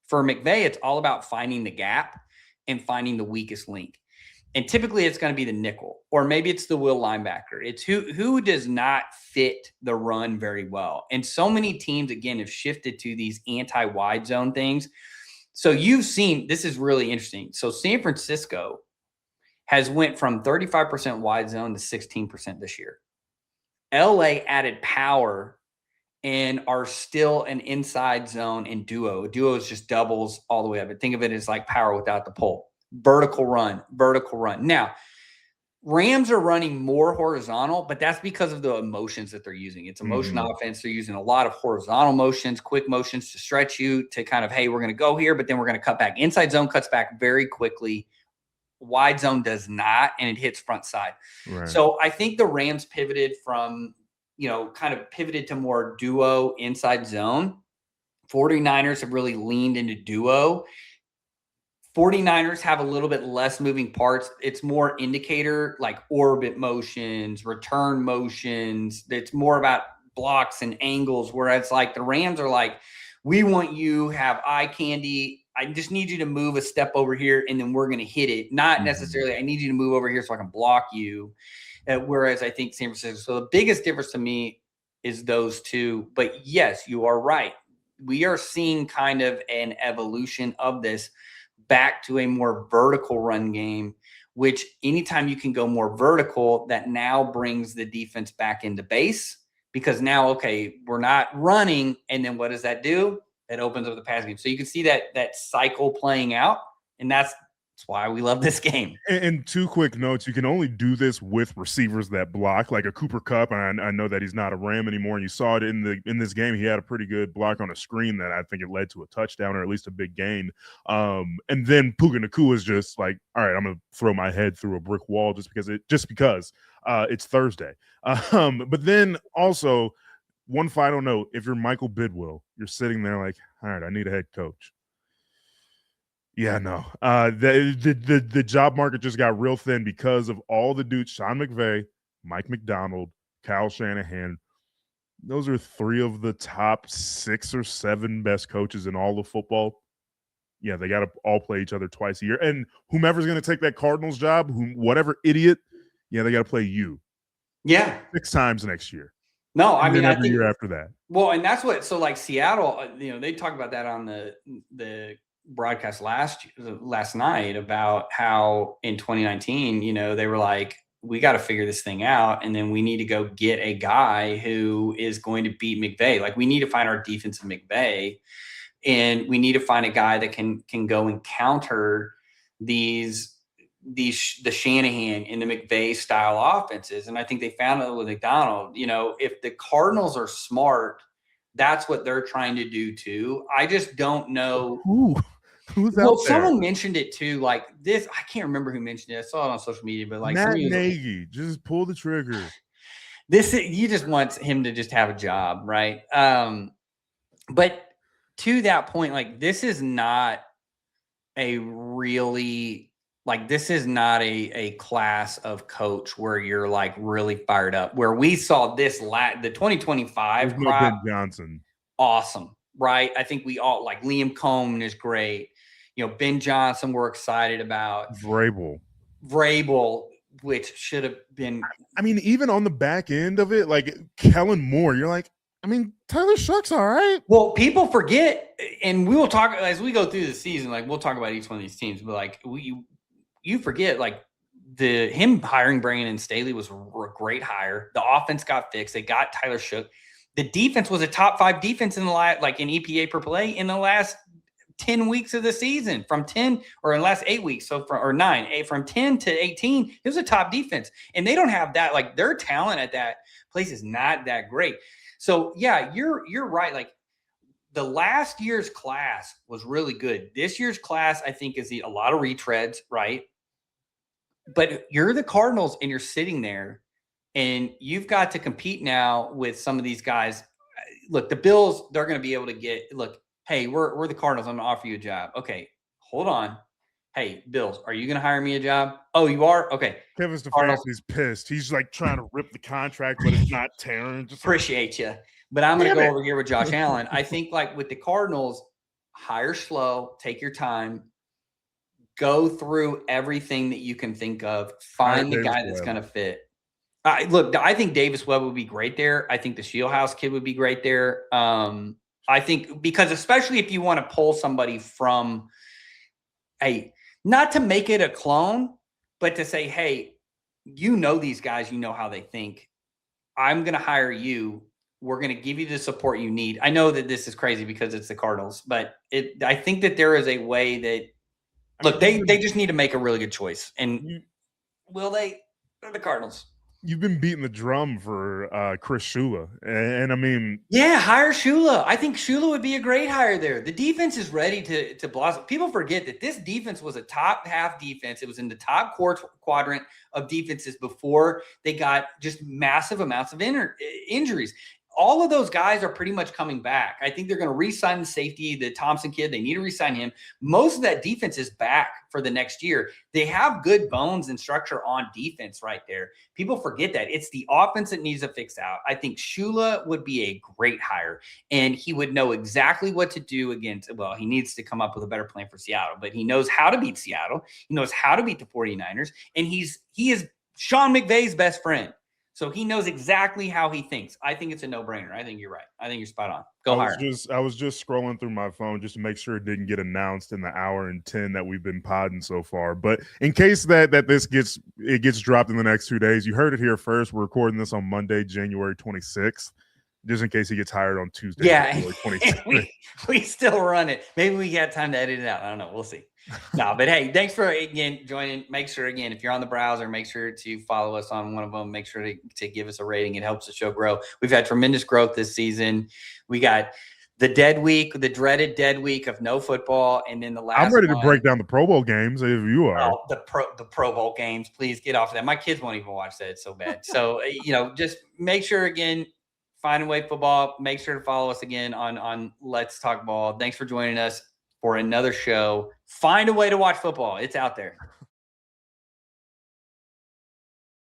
for McVay, it's all about finding the gap and finding the weakest link. And typically it's going to be the nickel, or maybe it's the will linebacker. It's who does not fit the run very well. And so many teams, again, have shifted to these anti-wide zone things. So you've seen, this is really interesting. So San Francisco has went from 35% wide zone to 16% this year. LA added power and are still an inside zone in duo. Duo is just doubles all the way up. But think of it as like power without the pull. Vertical run. Now, Rams are running more horizontal, but that's because of the emotions that they're using. It's a motion offense. They're using a lot of horizontal motions, quick motions to stretch you to kind of, hey, we're going to go here, but then we're going to cut back. Inside zone cuts back very quickly. Wide zone does not, and it hits front side. Right. So I think the Rams pivoted from, kind of pivoted to more duo inside zone. 49ers have really leaned into duo. 49ers have a little bit less moving parts. It's more indicator, like orbit motions, return motions. It's more about blocks and angles, whereas like the Rams are like, we want you have eye candy. I just need you to move a step over here, and then we're going to hit it. Not necessarily, I need you to move over here so I can block you. Whereas I think San Francisco. So the biggest difference to me is those two. But yes, you are right. We are seeing kind of an evolution of this back to a more vertical run game, which anytime you can go more vertical, that now brings the defense back into base, because now, okay, we're not running. And then what does that do? It opens up the pass game. So you can see that cycle playing out. And that's why we love this game. And two quick notes. You can only do this with receivers that block, like a Cooper Kupp. And I know that he's not a Ram anymore. And you saw it in this game. He had a pretty good block on a screen that I think it led to a touchdown or at least a big gain. And then Puka Nacua is just like, all right, I'm going to throw my head through a brick wall just because it's Thursday. But then also one final note. If you're Michael Bidwill, you're sitting there like, all right, I need a head coach. Yeah, no. The job market just got real thin because of all the dudes, Sean McVay, Mike McDonald, Kyle Shanahan. Those are three of the top 6 or 7 best coaches in all of football. Yeah, they got to all play each other twice a year. And whomever's going to take that Cardinals job, whatever idiot, yeah, they got to play you. Yeah. 6 times next year. No, I mean, every year after that. Well, and that's what, so like Seattle, they talked about that on the broadcast last night about how in 2019, they were like, we got to figure this thing out, and then we need to go get a guy who is going to beat McVay. Like, we need to find our defensive McVay, and we need to find a guy that can go and counter the Shanahan and the McVay style offenses. And I think they found it with McDonald. If the Cardinals are smart, that's what they're trying to do too. I just don't know. Who's out there? Someone mentioned it too, like this. I can't remember who mentioned it. I saw it on social media, but like Matt Nagy, just pull the trigger. You just want him to just have a job, right? But to that point, like this is not a class of coach where you're like really fired up. Where we saw this the 2025 crop, Ben Johnson, awesome, right? I think we all like Liam Cohen is great. Ben Johnson, we're excited about. Vrabel, which should have been. I mean, even on the back end of it, like Kellen Moore, you're like, I mean, Tyler Shuck's all right. Well, people forget, and we will talk as we go through the season. Like we'll talk about each one of these teams, but like you forget, like him hiring Brandon Staley was a great hire. The offense got fixed. They got Tyler Shook. The defense was a top 5 defense in the last, like in EPA per play in the last 10 weeks of the season, from 10 or in the last 8 weeks. So from 10 to 18, it was a top defense, and they don't have that. Like their talent at that place is not that great. So yeah, you're right. Like the last year's class was really good. This year's class, I think, is a lot of retreads, right? But you're the Cardinals, and you're sitting there, and you've got to compete now with some of these guys. Look, the Bills, they're going to be able to hey, we're the Cardinals. I'm going to offer you a job. Okay, hold on. Hey, Bills, are you going to hire me a job? Oh, you are? Okay. Kevin Stefanski's pissed. He's like trying to rip the contract, but it's not tearing. Just appreciate you. But I'm going to go over here with Josh Allen. I think like with the Cardinals, hire slow, take your time, go through everything that you can think of, find the guy that's going to fit. Look, I think Davis Webb would be great there. I think the Shieldhouse kid would be great there. I think because especially if you want to pull somebody from not to make it a clone, But to say, hey, you know these guys, you know how they think. I'm going to hire you. We're going to give you the support you need. I know that this is crazy because it's the Cardinals, but I think that there is a way that look, they just need to make a really good choice. And will they? They're the Cardinals. You've been beating the drum for Chris Shula, and I mean, yeah, hire Shula. I think Shula would be a great hire there. The defense is ready to blossom. People forget that this defense was a top half defense. It was in the top quadrant of defenses before they got just massive amounts of injuries. All of those guys are pretty much coming back. I think they're going to re-sign the safety, the Thompson kid. They need to re-sign him. Most of that defense is back for the next year. They have good bones and structure on defense right there. People forget that. It's the offense that needs to fix out. I think Shula would be a great hire, and he would know exactly what to do against. Well, he needs to come up with a better plan for Seattle, but he knows how to beat Seattle. He knows how to beat the 49ers, and he is Sean McVay's best friend. So he knows exactly how he thinks. I think it's a no-brainer. I think you're right. I think you're spot on. I was just scrolling through my phone just to make sure it didn't get announced in the hour and 10 that we've been podding so far. But in case that this gets dropped in the next 2 days, you heard it here first. We're recording this on Monday, January 26th, just in case he gets hired on Tuesday. Yeah, we still run it. Maybe we got time to edit it out. I don't know. We'll see. No, but hey, thanks for again joining. Make sure again, if you're on the browser, make sure to follow us on one of them. Make sure to give us a rating. It helps the show grow. We've had tremendous growth this season. We got the dead week, the dreaded dead week of no football, and then the last. I'm ready to break down the Pro Bowl games if you are. Oh, the Pro Bowl games. Please get off of that. My kids won't even watch that. It's so bad. So just make sure again. Find Away Football. Make sure to follow us again on Let's Talk Ball. Thanks for joining us for another show. Find a way to watch football. It's out there.